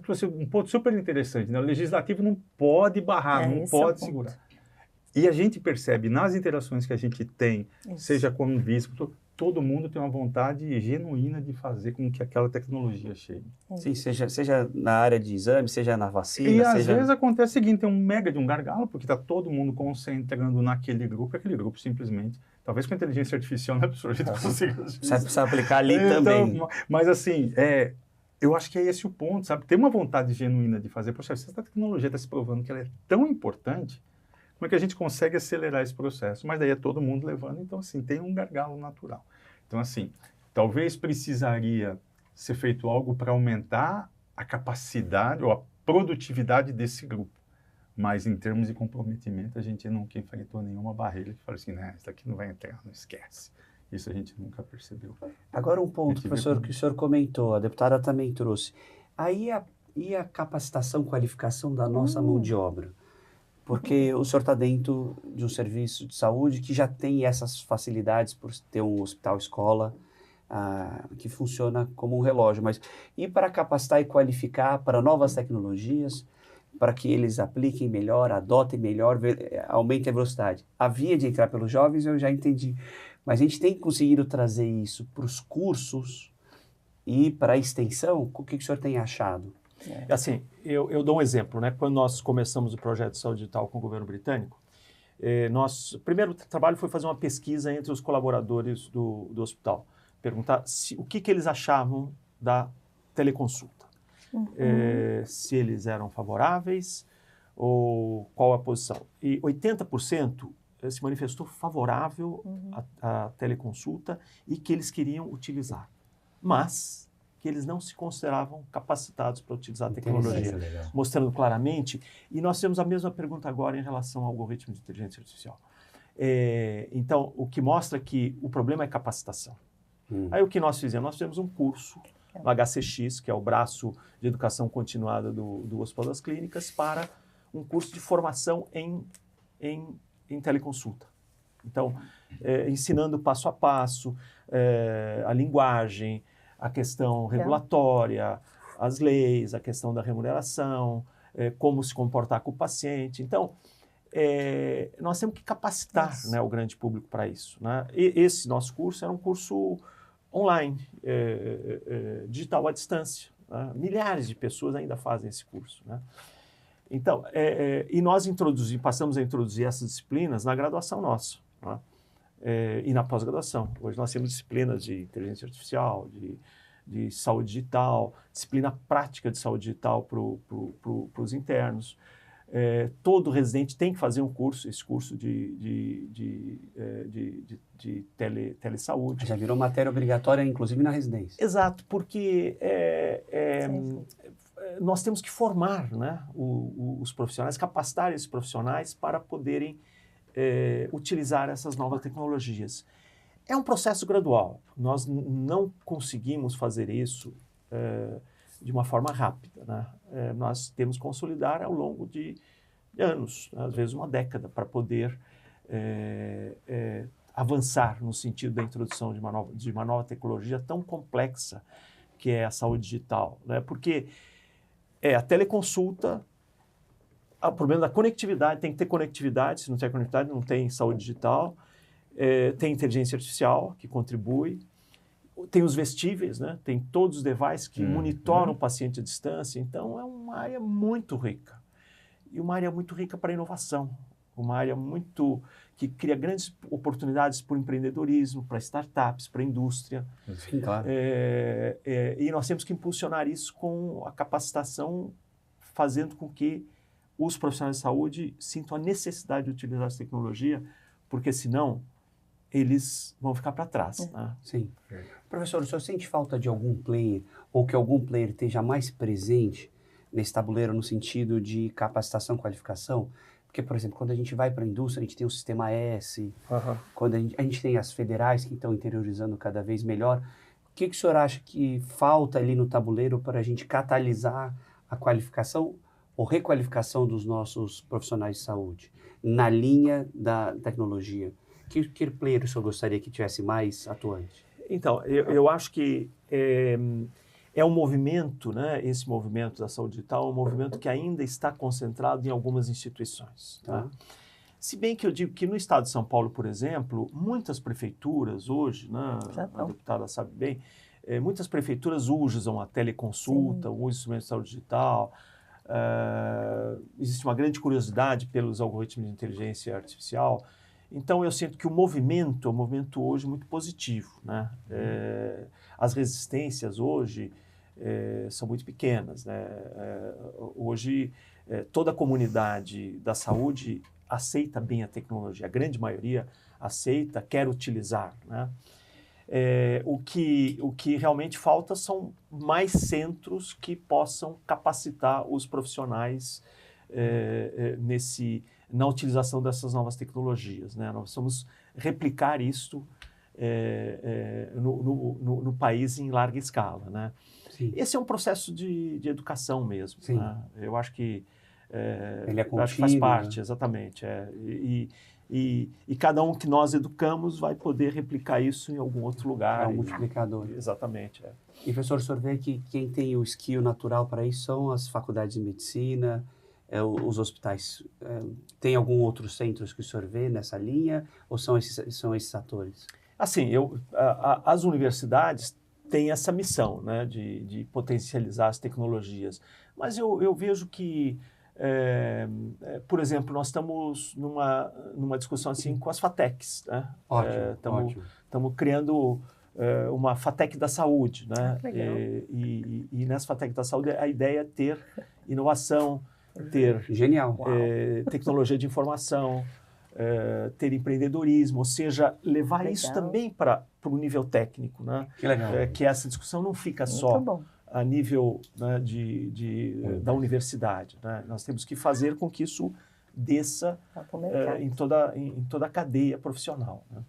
trouxe um ponto super interessante, né? O legislativo não pode barrar, não pode segurar. E a gente percebe nas interações que a gente tem, seja com o Anvisa, todo mundo tem uma vontade genuína de fazer com que aquela tecnologia chegue. Sim, seja na área de exame, seja na vacina. E às vezes acontece o seguinte, tem um mega de um gargalo, porque está todo mundo concentrando naquele grupo, e aquele grupo simplesmente, talvez com a inteligência artificial, né, professor? A gente consiga... Precisa aplicar ali também. Mas assim, eu acho que é esse o ponto, sabe? Tem uma vontade genuína de fazer. Poxa, se essa tecnologia está se provando que ela é tão importante, como é que a gente consegue acelerar esse processo? Mas daí é todo mundo levando, então, assim, tem um gargalo natural. Então, assim, talvez precisaria ser feito algo para aumentar a capacidade ou a produtividade desse grupo. Mas em termos de comprometimento, a gente nunca enfrentou nenhuma barreira que fala assim, né, isso aqui não vai entrar, não esquece. Isso a gente nunca percebeu. Agora um ponto, professor, que o senhor comentou, a deputada também trouxe. Aí e a capacitação, qualificação da nossa mão de obra? Porque o senhor está dentro de um serviço de saúde que já tem essas facilidades por ter um hospital-escola que funciona como um relógio. Mas e para capacitar e qualificar para novas tecnologias, para que eles apliquem melhor, adotem melhor, aumentem a velocidade? A via de entrar pelos jovens eu já entendi. Mas a gente tem conseguido trazer isso para os cursos e para a extensão? O que o senhor tem achado? Assim, eu dou um exemplo, né? Quando nós começamos o projeto de saúde digital com o governo britânico, o primeiro trabalho foi fazer uma pesquisa entre os colaboradores do hospital, perguntar o que eles achavam da teleconsulta, se eles eram favoráveis ou qual a posição. E 80% se manifestou favorável à teleconsulta e que eles queriam utilizar, mas que eles não se consideravam capacitados para utilizar a tecnologia, mostrando claramente. E nós temos a mesma pergunta agora em relação ao algoritmo de inteligência artificial. Então, o que mostra que o problema é capacitação. Aí o que nós fizemos? Nós fizemos um curso no HCX, que é o braço de educação continuada do Hospital das Clínicas, para um curso de formação em teleconsulta. Então, ensinando passo a passo, a linguagem, a questão regulatória, as leis, a questão da remuneração, como se comportar com o paciente. Então, nós temos que capacitar, né, o grande público para isso, né? E esse nosso curso era um curso online, digital à distância, né? Milhares de pessoas ainda fazem esse curso, né? Então, e nós passamos a introduzir essas disciplinas na graduação nossa, né? E na pós-graduação. Hoje nós temos disciplinas de inteligência artificial, de saúde digital, disciplina prática de saúde digital para os internos. Todo residente tem que fazer esse curso de telesaúde. Já virou matéria obrigatória, inclusive na residência. Exato, porque nós temos que formar, né, os profissionais, capacitar esses profissionais para poderem utilizar essas novas tecnologias. É um processo gradual. Nós não conseguimos fazer isso de uma forma rápida, né? Nós temos que consolidar ao longo de anos, às vezes uma década, para poder avançar no sentido da introdução de uma nova tecnologia tão complexa que é a saúde digital, né? Porque a teleconsulta, o problema da conectividade, tem que ter conectividade, se não tem conectividade não tem saúde digital, tem inteligência artificial que contribui, tem os vestíveis, né? Tem todos os devices que monitoram o paciente à distância, então é uma área muito rica, e uma área muito rica para inovação, uma área muito que cria grandes oportunidades para o empreendedorismo, para startups, para a indústria. Sim, claro. E nós temos que impulsionar isso com a capacitação, fazendo com que os profissionais de saúde sintam a necessidade de utilizar essa tecnologia, porque senão eles vão ficar para trás. Né? Sim. Professor, o senhor sente falta de algum player, ou que algum player esteja mais presente nesse tabuleiro no sentido de capacitação e qualificação? Porque, por exemplo, quando a gente vai para a indústria, a gente tem o Sistema S, quando a gente tem as federais que estão interiorizando cada vez melhor. O que o senhor acha que falta ali no tabuleiro para a gente catalisar a qualificação ou requalificação dos nossos profissionais de saúde na linha da tecnologia? Que player o senhor gostaria que tivesse mais atuante? Então, eu acho que é um movimento, né? Esse movimento da saúde digital é um movimento que ainda está concentrado em algumas instituições. Tá? Se bem que eu digo que no estado de São Paulo, por exemplo, muitas prefeituras hoje, né, a deputada sabe bem, muitas prefeituras usam a teleconsulta, usam o instrumento de saúde digital. Existe uma grande curiosidade pelos algoritmos de inteligência artificial. Então, eu sinto que o movimento é um movimento hoje muito positivo, né? As resistências hoje são muito pequenas, né? Hoje, toda a comunidade da saúde aceita bem a tecnologia, a grande maioria aceita, quer utilizar, né? o que realmente falta são mais centros que possam capacitar os profissionais na utilização dessas novas tecnologias, né? Nós vamos replicar isto no país em larga escala, né? Sim. Esse é um processo de educação mesmo, né? Eu acho que ele é contínuo, acho que faz parte, né? exatamente. E cada um que nós educamos vai poder replicar isso em algum outro lugar. É um multiplicador. Exatamente. E, professor, o senhor vê que quem tem o skill natural para isso são as faculdades de medicina, os hospitais. Tem algum outro centro que o senhor vê nessa linha ou são esses atores? Assim, as universidades têm essa missão, né, de potencializar as tecnologias. Mas eu vejo que, por exemplo, nós estamos numa discussão assim com as FATECs, né? Ótimo. Estamos criando uma FATEC da saúde, né? Legal. E nessa FATEC da saúde a ideia é ter inovação, ter genial, tecnologia de informação, ter empreendedorismo, ou seja, levar Legal. isso também para o nível técnico, né? Que legal. Que essa discussão não fica só a nível, né, da universidade, né? Nós temos que fazer com que isso desça em toda a cadeia profissional, né?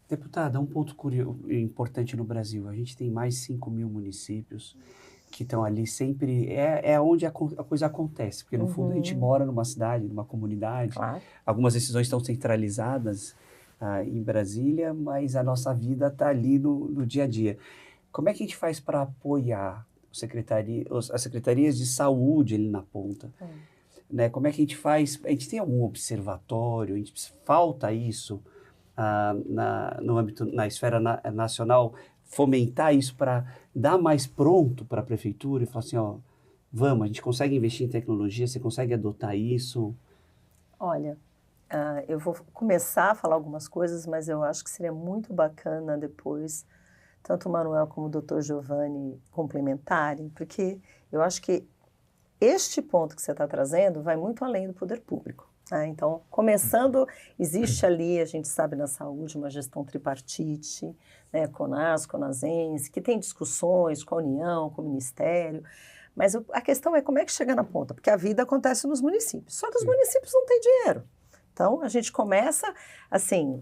Deputada, um ponto importante no Brasil, a gente tem mais de 5 mil municípios que estão ali sempre, onde a coisa acontece, porque no fundo a gente mora numa cidade, numa comunidade, algumas decisões estão centralizadas em Brasília, mas a nossa vida está ali no dia a dia. Como é que a gente faz para apoiar as secretarias de saúde ali na ponta? Né? Como é que a gente faz? A gente tem algum observatório? Falta isso no âmbito, na esfera nacional, fomentar isso para dar mais pronto para a prefeitura e falar assim, ó, vamos, a gente consegue investir em tecnologia, você consegue adotar isso? Olha, eu vou começar a falar algumas coisas, mas eu acho que seria muito bacana depois, tanto o Manuel como o Dr. Giovanni complementarem, porque eu acho que este ponto que você está trazendo vai muito além do poder público. Então, começando, existe ali, a gente sabe na saúde, uma gestão tripartite, né, CONAS, CONASENS, que tem discussões com a União, com o Ministério, mas a questão é como é que chega na ponta, porque a vida acontece nos municípios, só que os municípios não têm dinheiro. Então, a gente começa, assim,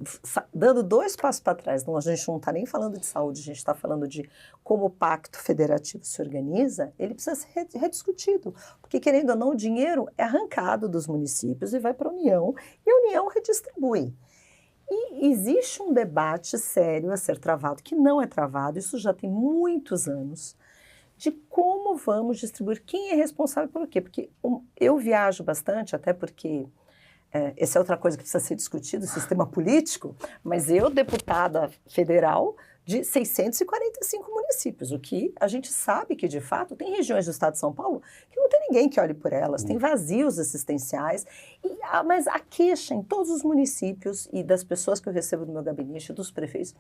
dando 2 passos para trás. Então, a gente não está nem falando de saúde, a gente está falando de como o pacto federativo se organiza, ele precisa ser rediscutido. Porque, querendo ou não, o dinheiro é arrancado dos municípios e vai para a União, e a União redistribui. E existe um debate sério a ser travado, que não é travado, isso já tem muitos anos, de como vamos distribuir, quem é responsável por quê. Porque eu viajo bastante, até porque... essa é outra coisa que precisa ser discutida, o sistema político, mas eu, deputada federal de 645 municípios, o que a gente sabe que, de fato, tem regiões do estado de São Paulo que não tem ninguém que olhe por elas, tem vazios assistenciais, mas a queixa em todos os municípios e das pessoas que eu recebo no meu gabinete, dos prefeitos,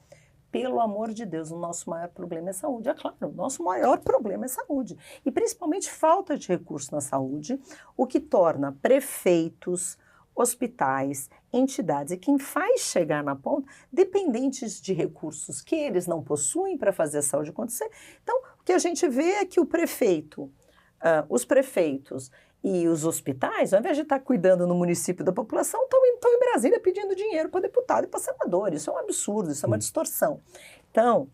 pelo amor de Deus, o nosso maior problema é saúde. É claro, o nosso maior problema é saúde. E principalmente falta de recurso na saúde, o que torna prefeitos, hospitais, entidades e quem faz chegar na ponta, dependentes de recursos que eles não possuem para fazer a saúde acontecer. Então, o que a gente vê é que os prefeitos e os hospitais, ao invés de estar cuidando no município da população, estão em Brasília pedindo dinheiro para deputado e para senador. Isso é um absurdo, isso é uma distorção. Então,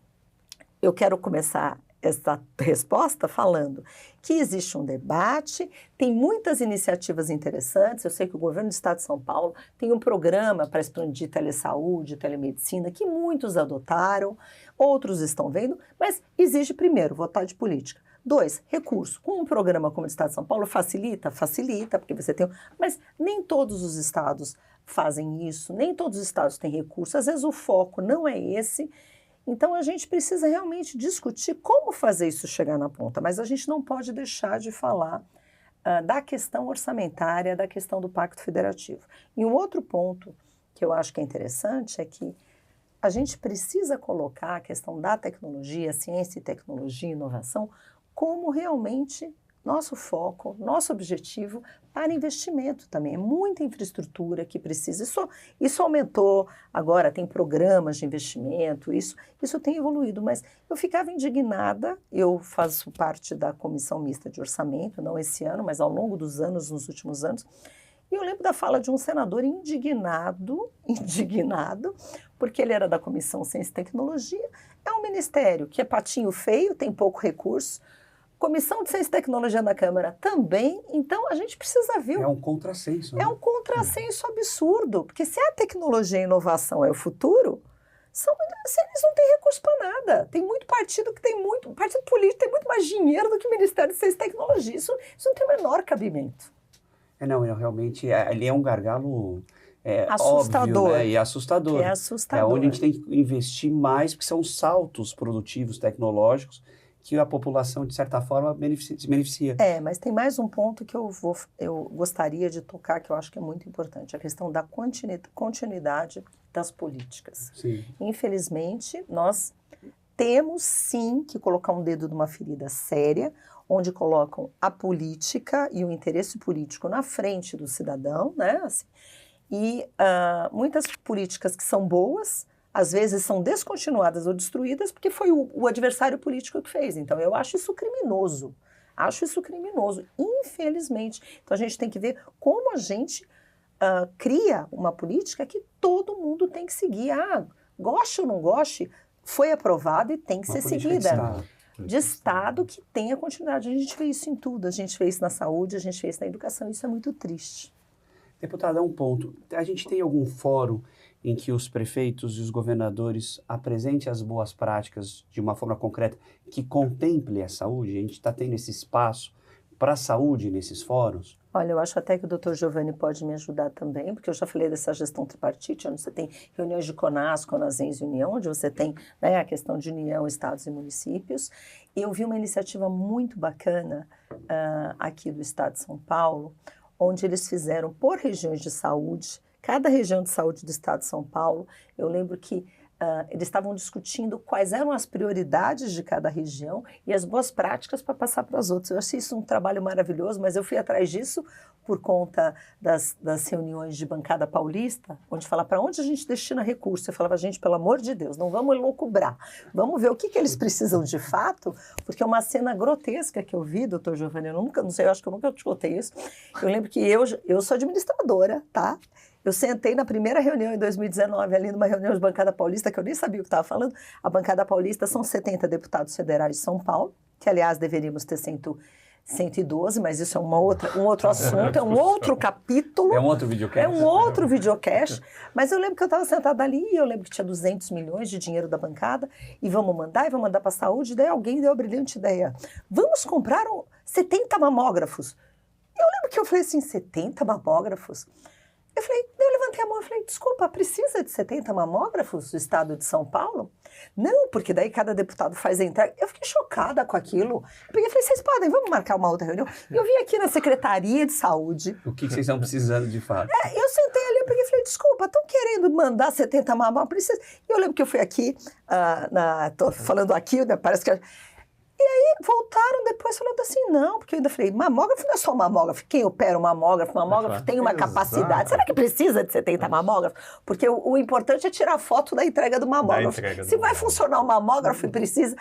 eu quero começar essa resposta falando que existe um debate, tem muitas iniciativas interessantes. Eu sei que o governo do estado de São Paulo tem um programa para expandir telesaúde, telemedicina, que muitos adotaram, outros estão vendo, mas exige, primeiro, vontade de política. 2, recurso. Com um programa como o estado de São Paulo, facilita, porque você tem... Mas nem todos os estados fazem isso, nem todos os estados têm recurso, às vezes o foco não é esse. Então, a gente precisa realmente discutir como fazer isso chegar na ponta, mas a gente não pode deixar de falar da questão orçamentária, da questão do Pacto Federativo. E um outro ponto que eu acho que é interessante é que a gente precisa colocar a questão da tecnologia, ciência e tecnologia e inovação como realmente nosso foco, nosso objetivo para investimento também. É muita infraestrutura que precisa. Isso aumentou, agora tem programas de investimento, isso tem evoluído, mas eu ficava indignada, eu faço parte da Comissão Mista de Orçamento, não esse ano, mas ao longo dos anos, nos últimos anos, e eu lembro da fala de um senador indignado, porque ele era da Comissão Ciência e Tecnologia, é um ministério que é patinho feio, tem pouco recurso, Comissão de Ciência e Tecnologia da Câmara também, então a gente precisa ver. É um contrassenso. É um contrassenso absurdo, porque se a tecnologia e a inovação é o futuro, eles não têm recurso para nada. Tem muito partido partido político tem muito mais dinheiro do que o Ministério de Ciência e Tecnologia. Isso não tem o menor cabimento. Realmente, ali é um gargalo assustador. Óbvio, né? E assustador. É assustador. É onde a gente tem que investir mais, porque são saltos produtivos, tecnológicos, que a população, de certa forma, se beneficia. Mas tem mais um ponto que eu gostaria de tocar, que eu acho que é muito importante, a questão da continuidade das políticas. Sim. Infelizmente, nós temos sim que colocar um dedo numa ferida séria, onde colocam a política e o interesse político na frente do cidadão, né? Assim, e muitas políticas que são boas, às vezes são descontinuadas ou destruídas porque foi o adversário político que fez. Então, eu acho isso criminoso. Infelizmente. Então, a gente tem que ver como a gente cria uma política que todo mundo tem que seguir. Goste ou não goste, foi aprovado e tem que ser seguida. De Estado que tenha continuidade. A gente vê isso em tudo. A gente vê isso na saúde, a gente vê isso na educação. Isso é muito triste. Deputada, um ponto. A gente tem algum fórum em que os prefeitos e os governadores apresentem as boas práticas de uma forma concreta que contemple a saúde? A gente está tendo esse espaço para a saúde nesses fóruns? Olha, eu acho até que o doutor Giovanni pode me ajudar também, porque eu já falei dessa gestão tripartite, onde você tem reuniões de CONAS, CONASENS e União, onde você tem a questão de União, Estados e Municípios. E eu vi uma iniciativa muito bacana aqui do Estado de São Paulo, onde eles fizeram por regiões de saúde, cada região de saúde do Estado de São Paulo, eu lembro que eles estavam discutindo quais eram as prioridades de cada região e as boas práticas para passar para as outras. Eu achei isso um trabalho maravilhoso, mas eu fui atrás disso por conta das reuniões de bancada paulista, onde fala para onde a gente destina recurso. Eu falava, gente, pelo amor de Deus, não vamos loucubrar. Vamos ver o que eles precisam de fato, porque é uma cena grotesca que eu vi, doutor Giovanni, eu acho que eu nunca te contei isso. Eu lembro que eu sou administradora, tá? Eu sentei na primeira reunião em 2019, ali numa reunião de bancada paulista, que eu nem sabia o que estava falando. A bancada paulista são 70 deputados federais de São Paulo, que, aliás, deveríamos ter 112, mas isso é um outro assunto, é um outro capítulo. É um outro videocast. É um outro videocast. Mas eu lembro que eu estava sentada ali e eu lembro que tinha 200 milhões de dinheiro da bancada e vamos mandar para a saúde. E daí alguém deu a brilhante ideia. Vamos comprar 70 mamógrafos. Eu lembro que eu falei assim, 70 mamógrafos? Eu levantei a mão e falei, desculpa, precisa de 70 mamógrafos do Estado de São Paulo? Não, porque daí cada deputado faz a entrega. Eu fiquei chocada com aquilo. Eu falei, vocês vamos marcar uma outra reunião? Eu vim aqui na Secretaria de Saúde. O que vocês estão precisando de fato? Eu sentei ali e falei, desculpa, estão querendo mandar 70 mamógrafos? E eu lembro que eu fui aqui, tô falando aqui, né, parece que... E aí voltaram depois falando assim, não, porque eu ainda falei, mamógrafo não é só mamógrafo, quem opera um mamógrafo tem uma capacidade. Será que precisa de 70 mamógrafos? Porque o importante é tirar foto da entrega do mamógrafo. Se vai funcionar o mamógrafo e precisa...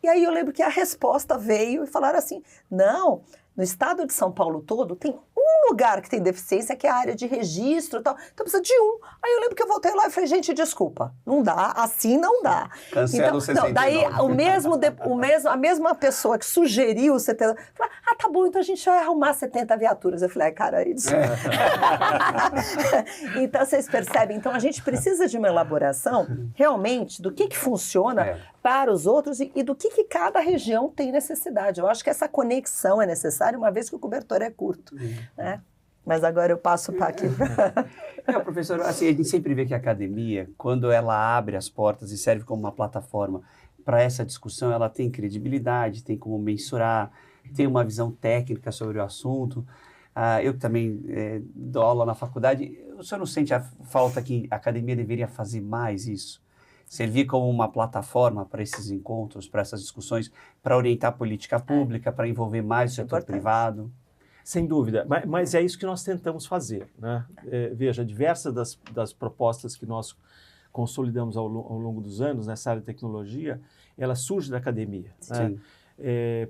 E aí eu lembro que a resposta veio e falaram assim, não, no Estado de São Paulo todo tem um lugar que tem deficiência, que é a área de registro e tal, então precisa de um. Aí eu lembro que eu voltei lá e falei, gente, desculpa, não dá, assim não dá. Cancela o 69. Daí a mesma pessoa que sugeriu 70, falou, tá bom, então a gente vai arrumar 70 viaturas. Eu falei, cara, isso... Então vocês percebem, então a gente precisa de uma elaboração realmente do que funciona para os outros e do que cada região tem necessidade. Eu acho que essa conexão é necessária, uma vez que o cobertor é curto. Né? Mas agora eu passo para aqui. Professor, assim, a gente sempre vê que a academia, quando ela abre as portas e serve como uma plataforma para essa discussão, ela tem credibilidade, tem como mensurar, tem uma visão técnica sobre o assunto. Eu também dou aula na faculdade. O senhor não sente a falta que a academia deveria fazer mais isso? servir como uma plataforma para esses encontros, para essas discussões, para orientar a política pública, para envolver mais o setor privado? Sem dúvida, mas é isso que nós tentamos fazer, né? Veja, diversas das propostas que nós consolidamos ao longo dos anos nessa área de tecnologia, ela surge da academia. Né?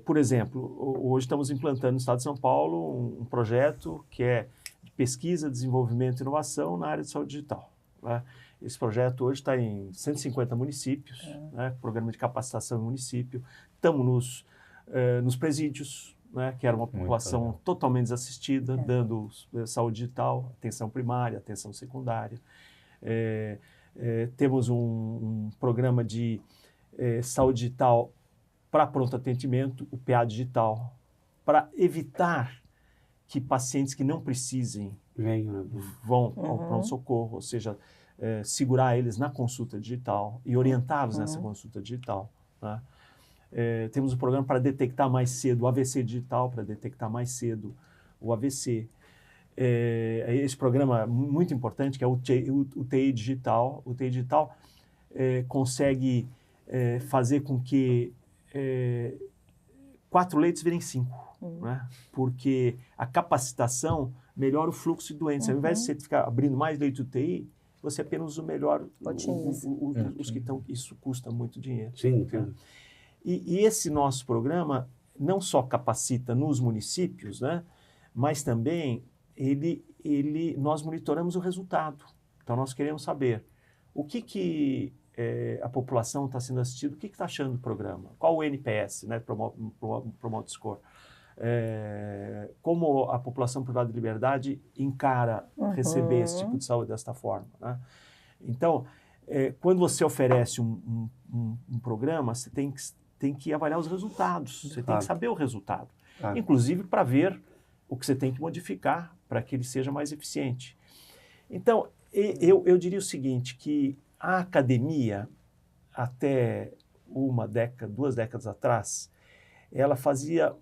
Por exemplo, hoje estamos implantando no estado de São Paulo um projeto que é de pesquisa, desenvolvimento e inovação na área de saúde digital. Né? Esse projeto hoje está em 150 municípios, né? Programa de capacitação em município. Estamos nos presídios, né? Que era uma população totalmente desassistida, dando saúde digital, atenção primária, atenção secundária. Temos um programa de saúde digital para pronto atendimento, o PA digital, para evitar que pacientes que não precisem vão ao pronto-socorro, ou seja, segurar eles na consulta digital e orientá-los nessa consulta digital. Né? Temos um programa para detectar mais cedo o AVC digital, para detectar mais cedo o AVC. Esse programa é muito importante, que é o UTI digital. O UTI digital consegue fazer com que 4 leitos virem 5, né? Porque a capacitação melhora o fluxo de doentes. Ao invés de você ficar abrindo mais leitos de UTI, você apenas usa o melhor, os que estão. Isso custa muito dinheiro. Sim, né? E esse nosso programa não só capacita nos municípios, né? Mas também nós monitoramos o resultado. Então, nós queremos saber o que a população está sendo assistida, o que está achando do programa, qual o NPS, né, Promote Score, como a população privada de liberdade encara receber esse tipo de saúde desta forma. Né? Então, quando você oferece um programa, você tem que avaliar os resultados, você tem que saber o resultado, inclusive para ver o que você tem que modificar para que ele seja mais eficiente. Então, eu diria o seguinte, que a academia, até 2 décadas atrás, ela fazia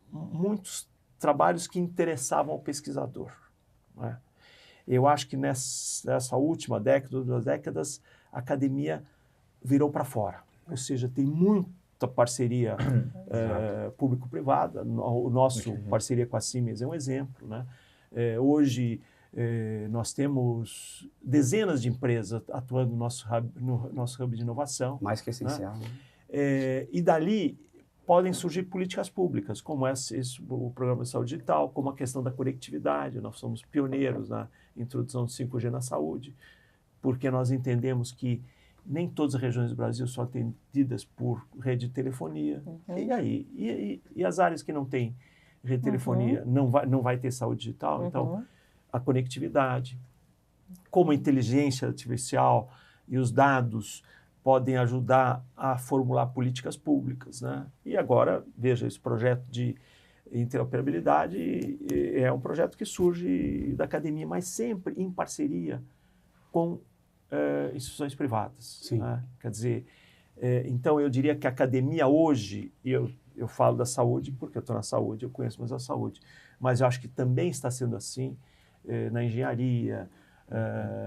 muitos trabalhos que interessavam ao pesquisador. Né? Eu acho que nessa última década, 2 décadas, a academia virou para fora. Ou seja, tem muita parceria público-privada. O nosso parceria com a Siemens é um exemplo. Né? Hoje, nós temos dezenas de empresas atuando no nosso hub de inovação. Mais que essencial. Né? E dali podem surgir políticas públicas, como o programa de saúde digital, como a questão da conectividade. Nós somos pioneiros na introdução do 5G na saúde, porque nós entendemos que nem todas as regiões do Brasil são atendidas por rede de telefonia. E aí? E as áreas que não têm rede de telefonia não vai ter saúde digital? Então, a conectividade, como a inteligência artificial e os dados podem ajudar a formular políticas públicas. Né? E agora, veja, esse projeto de interoperabilidade é um projeto que surge da academia, mas sempre em parceria com instituições privadas. Né? Quer dizer, então eu diria que a academia hoje, e eu falo da saúde porque eu estou na saúde, eu conheço mais a saúde, mas eu acho que também está sendo assim na engenharia,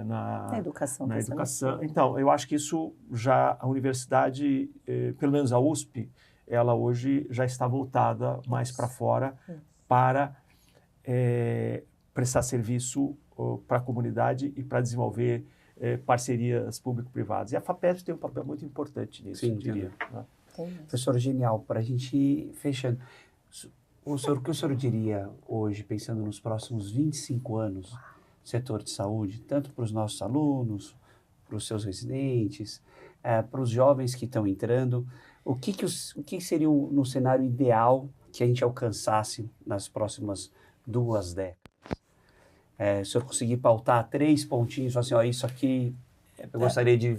na educação. Então, eu acho que isso já, a universidade, pelo menos a USP, ela hoje já está voltada mais para fora para prestar serviço para a comunidade e para desenvolver parcerias público-privadas. E a FAPESP tem um papel muito importante nisso, eu diria. Né? Professor, genial. Para a gente ir fechando, o que o senhor diria hoje, pensando nos próximos 25 anos, setor de saúde, tanto para os nossos alunos, para os seus residentes, para os jovens que estão entrando, o que seria no cenário ideal que a gente alcançasse nas próximas 2 décadas? Se o senhor conseguir pautar 3 pontinhos, assim, ó, isso aqui eu gostaria de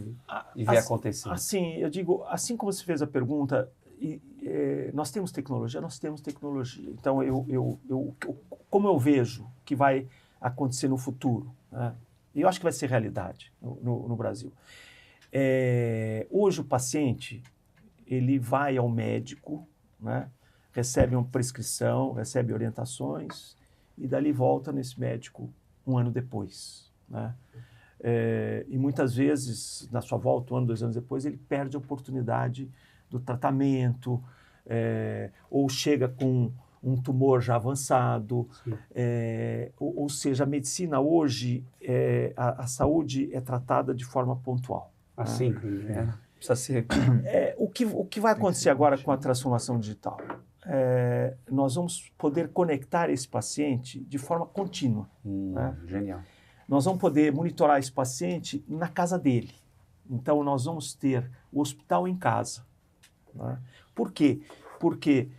ver acontecer. Assim, eu digo, assim como você fez a pergunta, nós temos tecnologia. Então, como eu vejo que vai acontecer no futuro, né? E eu acho que vai ser realidade no Brasil. Hoje o paciente, ele vai ao médico, né? Recebe uma prescrição, recebe orientações e dali volta nesse médico 1 ano depois, né? E muitas vezes, na sua volta, 1 ano, 2 anos depois, ele perde a oportunidade do tratamento, ou chega com um tumor já avançado, ou seja, a medicina hoje, a saúde é tratada de forma pontual. Assim, precisa ser... O que vai acontecer agora com a transformação digital? Nós vamos poder conectar esse paciente de forma contínua. Genial. Nós vamos poder monitorar esse paciente na casa dele. Então, nós vamos ter o hospital em casa. Por quê? Porque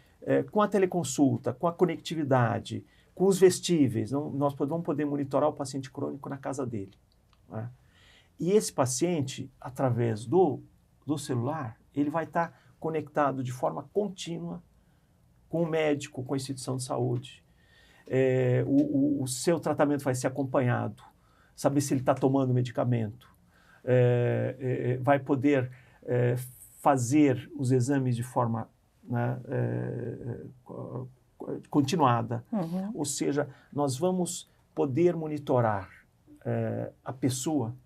com a teleconsulta, com a conectividade, com os vestíveis, nós vamos poder monitorar o paciente crônico na casa dele. E esse paciente, através do celular, ele vai estar conectado de forma contínua com o médico, com a instituição de saúde. O seu tratamento vai ser acompanhado, saber se ele está tomando medicamento, vai poder fazer os exames de forma continuada. Ou seja, nós vamos poder monitorar a pessoa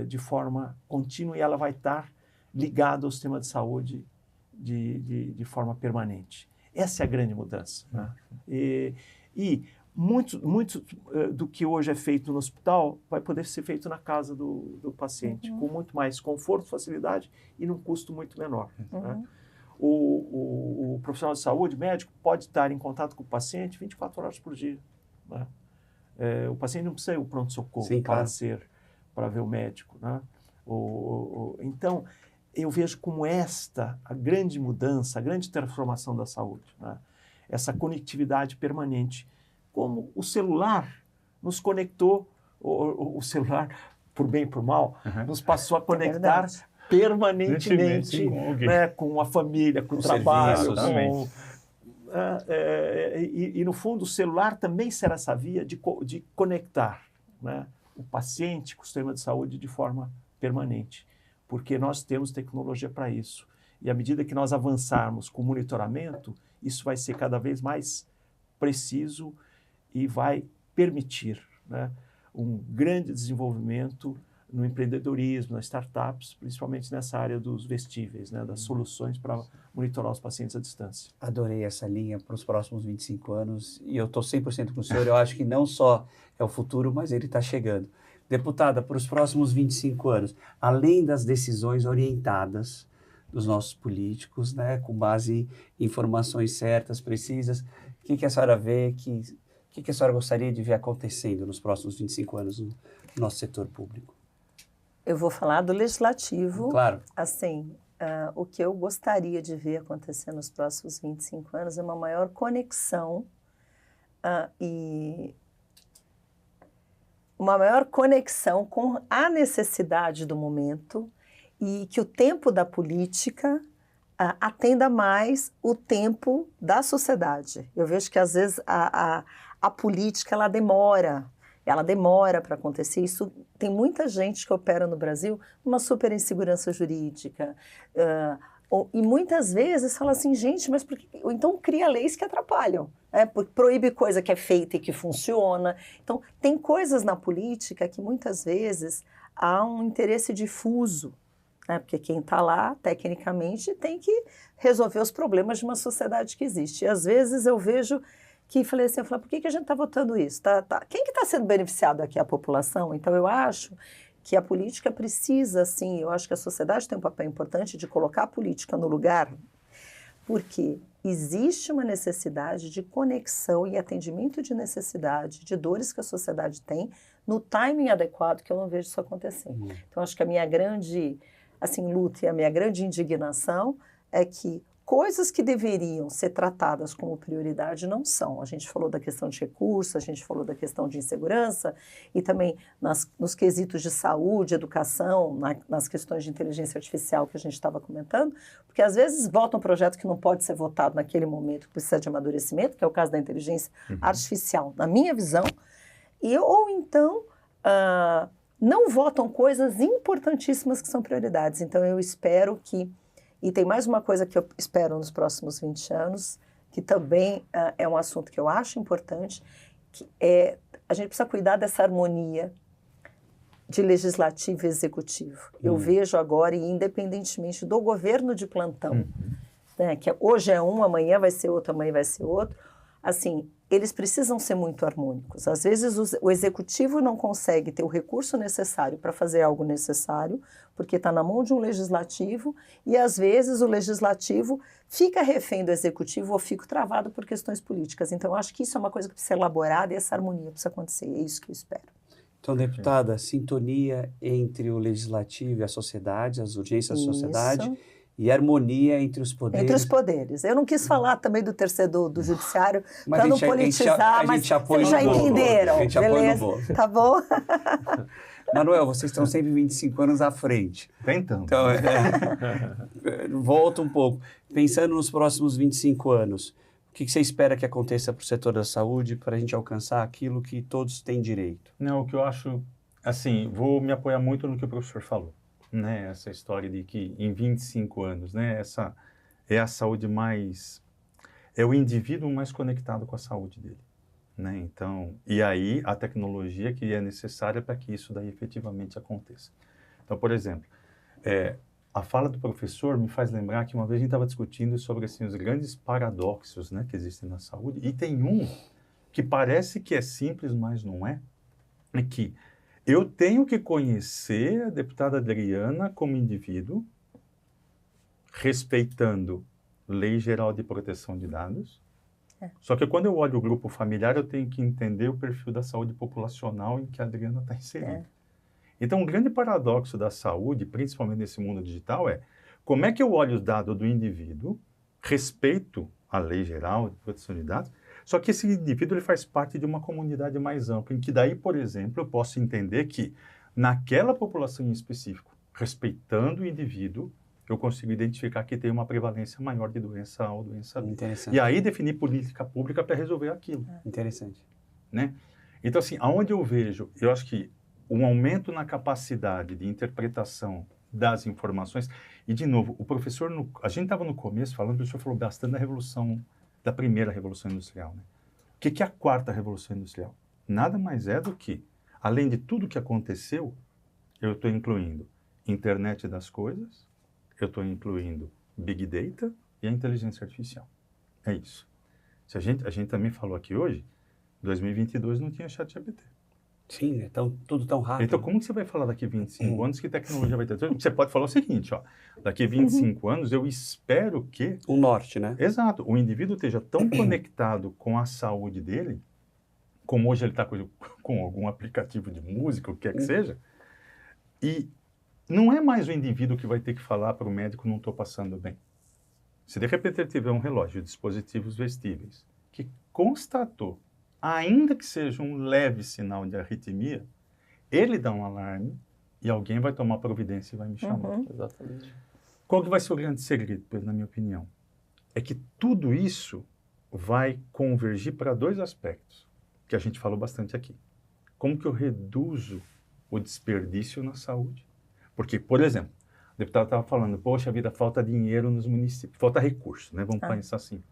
de forma contínua e ela vai estar ligada ao sistema de saúde de forma permanente. Essa é a grande mudança. E muito do que hoje é feito no hospital vai poder ser feito na casa do paciente, com muito mais conforto, facilidade e num custo muito menor. O profissional de saúde, médico, pode estar em contato com o paciente 24 horas por dia. O paciente não precisa ir ao pronto-socorro para ver o médico. Então, eu vejo como a grande mudança, a grande transformação da saúde. Essa conectividade permanente. Como o celular nos conectou, o celular, por bem e por mal, nos passou a conectar permanentemente com a família, com o trabalho. E, no fundo, o celular também será essa via de conectar o paciente com o sistema de saúde de forma permanente, porque nós temos tecnologia para isso. E à medida que nós avançarmos com o monitoramento, isso vai ser cada vez mais preciso e vai permitir um grande desenvolvimento no empreendedorismo, nas startups, principalmente nessa área dos vestíveis, das soluções para monitorar os pacientes à distância. Adorei essa linha para os próximos 25 anos e eu estou 100% com o senhor. Eu acho que não só é o futuro, mas ele está chegando. Deputada, para os próximos 25 anos, além das decisões orientadas dos nossos políticos, com base em informações certas, precisas, o que a senhora vê, o que a senhora gostaria de ver acontecendo nos próximos 25 anos no nosso setor público? Eu vou falar do legislativo. Claro. Assim, o que eu gostaria de ver acontecer nos próximos 25 anos é uma maior conexão e uma maior conexão com a necessidade do momento e que o tempo da política atenda mais o tempo da sociedade. Eu vejo que, às vezes, a política ela demora para acontecer. Isso tem muita gente que opera no Brasil numa super insegurança jurídica. E muitas vezes fala assim, gente, mas por que... Ou então cria leis que atrapalham. Proíbe coisa que é feita e que funciona. Então, tem coisas na política que muitas vezes há um interesse difuso. Porque quem está lá, tecnicamente, tem que resolver os problemas de uma sociedade que existe. E às vezes eu vejo que falei assim, por que a gente está votando isso? Quem que está sendo beneficiado aqui? A população? Então eu acho que a política precisa, sim, eu acho que a sociedade tem um papel importante de colocar a política no lugar, porque existe uma necessidade de conexão e atendimento de necessidade, de dores que a sociedade tem, no timing adequado, que eu não vejo isso acontecer. Então acho que a minha grande luta e a minha grande indignação é que coisas que deveriam ser tratadas como prioridade não são. A gente falou da questão de recursos, a gente falou da questão de insegurança e também nos quesitos de saúde, educação, nas questões de inteligência artificial que a gente estava comentando, porque às vezes vota um projeto que não pode ser votado naquele momento, que precisa de amadurecimento, que é o caso da inteligência artificial, na minha visão, ou então não votam coisas importantíssimas que são prioridades. Então eu espero que e tem mais uma coisa que eu espero nos próximos 20 anos, que também é um assunto que eu acho importante, que a gente precisa cuidar dessa harmonia de legislativo e executivo. Eu vejo agora, e independentemente do governo de plantão, né, que hoje é um, amanhã vai ser outro, amanhã vai ser outro, assim, eles precisam ser muito harmônicos. Às vezes o executivo não consegue ter o recurso necessário para fazer algo necessário, porque está na mão de um legislativo, e às vezes o legislativo fica refém do executivo ou fica travado por questões políticas. Então, eu acho que isso é uma coisa que precisa ser elaborada e essa harmonia precisa acontecer. É isso que eu espero. Então, deputada, sintonia entre o legislativo e a sociedade, as urgências da sociedade, e harmonia entre os poderes. Entre os poderes. Eu não quis falar também do terceiro do judiciário para não politizar, mas vocês já entenderam. A gente apoia no bolo. Tá bom? Manuel, vocês estão sempre 25 anos à frente. Tentando. Então, volta um pouco. Pensando nos próximos 25 anos, o que você espera que aconteça para o setor da saúde para a gente alcançar aquilo que todos têm direito? Não, o que eu acho, assim, vou me apoiar muito no que o professor falou, né? Essa história de que em 25 anos, né? Essa é a saúde mais... É o indivíduo mais conectado com a saúde dele, né? Então, e aí a tecnologia que é necessária para que isso daí efetivamente aconteça. Então, por exemplo, a fala do professor me faz lembrar que uma vez a gente estava discutindo sobre assim, os grandes paradoxos, né, que existem na saúde, e tem um que parece que é simples, mas não é que eu tenho que conhecer a deputada Adriana como indivíduo, respeitando Lei Geral de Proteção de Dados, só que quando eu olho o grupo familiar, eu tenho que entender o perfil da saúde populacional em que a Adriana está inserida. Então, um grande paradoxo da saúde, principalmente nesse mundo digital, é como é que eu olho os dados do indivíduo, respeito a Lei Geral de Proteção de Dados, só que esse indivíduo ele faz parte de uma comunidade mais ampla, em que daí, por exemplo, eu posso entender que naquela população em específico, respeitando o indivíduo, eu consigo identificar que tem uma prevalência maior de doença A ou doença B. Interessante. E aí definir política pública para resolver aquilo. Interessante. Né? Então, assim, aonde eu vejo, eu acho que um aumento na capacidade de interpretação das informações, e de novo, o professor, a gente estava no começo falando, o professor falou bastante da primeira Revolução Industrial. Né? O que é a quarta Revolução Industrial? Nada mais é do que, além de tudo que aconteceu, eu estou incluindo internet das coisas, eu estou incluindo Big Data e a inteligência artificial. É isso. Se a gente também falou aqui hoje, 2022 não tinha ChatGPT. Sim, é tudo tão rápido. Então, como que você vai falar daqui a 25 anos que tecnologia vai ter? Você pode falar o seguinte, ó, daqui a 25 anos eu espero que... O norte, né? Exato. O indivíduo esteja tão conectado com a saúde dele, como hoje ele está com algum aplicativo de música, o que quer que seja, e não é mais o indivíduo que vai ter que falar para o médico, não estou passando bem. Se de repente ele tiver um relógio, dispositivos vestíveis, que constatou, ainda que seja um leve sinal de arritmia, ele dá um alarme e alguém vai tomar providência e vai me chamar. Exatamente. Qual que vai ser o grande segredo, na minha opinião? É que tudo isso vai convergir para dois aspectos, que a gente falou bastante aqui. Como que eu reduzo o desperdício na saúde? Porque, por exemplo, o deputado estava falando, poxa vida, falta dinheiro nos municípios, falta recurso, né? Vamos pensar assim.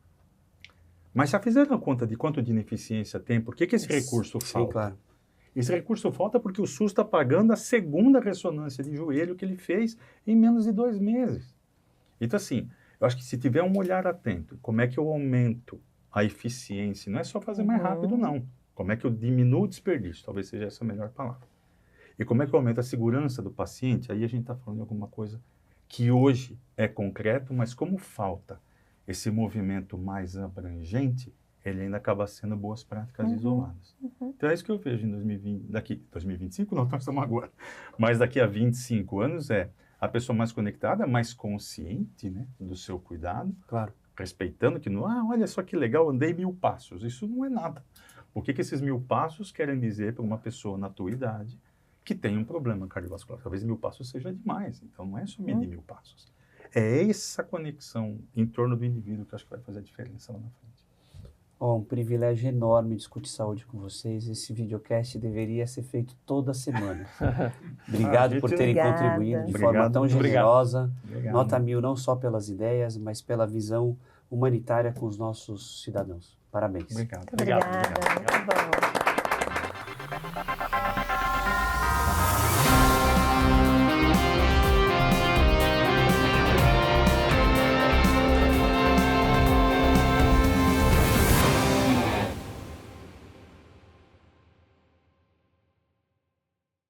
Mas já fizeram a conta de quanto de ineficiência tem? Por que esse recurso falta? Sim, claro. Esse recurso falta porque o SUS está pagando a segunda ressonância de joelho que ele fez em menos de 2 meses. Então, assim, eu acho que se tiver um olhar atento, como é que eu aumento a eficiência? Não é só fazer mais rápido, não. Como é que eu diminuo o desperdício? Talvez seja essa a melhor palavra. E como é que eu aumento a segurança do paciente? Aí a gente está falando de alguma coisa que hoje é concreto, mas como falta esse movimento mais abrangente, ele ainda acaba sendo boas práticas isoladas. Então é isso que eu vejo em 2025 não, nós estamos agora, mas daqui a 25 anos a pessoa mais conectada, mais consciente, né, do seu cuidado, claro, respeitando que não, olha só que legal, andei 1000 passos, isso não é nada. O que esses 1000 passos querem dizer para uma pessoa na tua idade que tem um problema cardiovascular? Talvez 1000 passos seja demais, então não é só medir 1000 passos. É essa conexão em torno do indivíduo que eu acho que vai fazer a diferença lá na frente. Um privilégio enorme discutir saúde com vocês. Esse videocast deveria ser feito toda semana. Obrigado por terem contribuído de forma tão generosa. Nota 1000 não só pelas ideias, mas pela visão humanitária com os nossos cidadãos. Parabéns. Obrigado. Obrigada. Muito bom.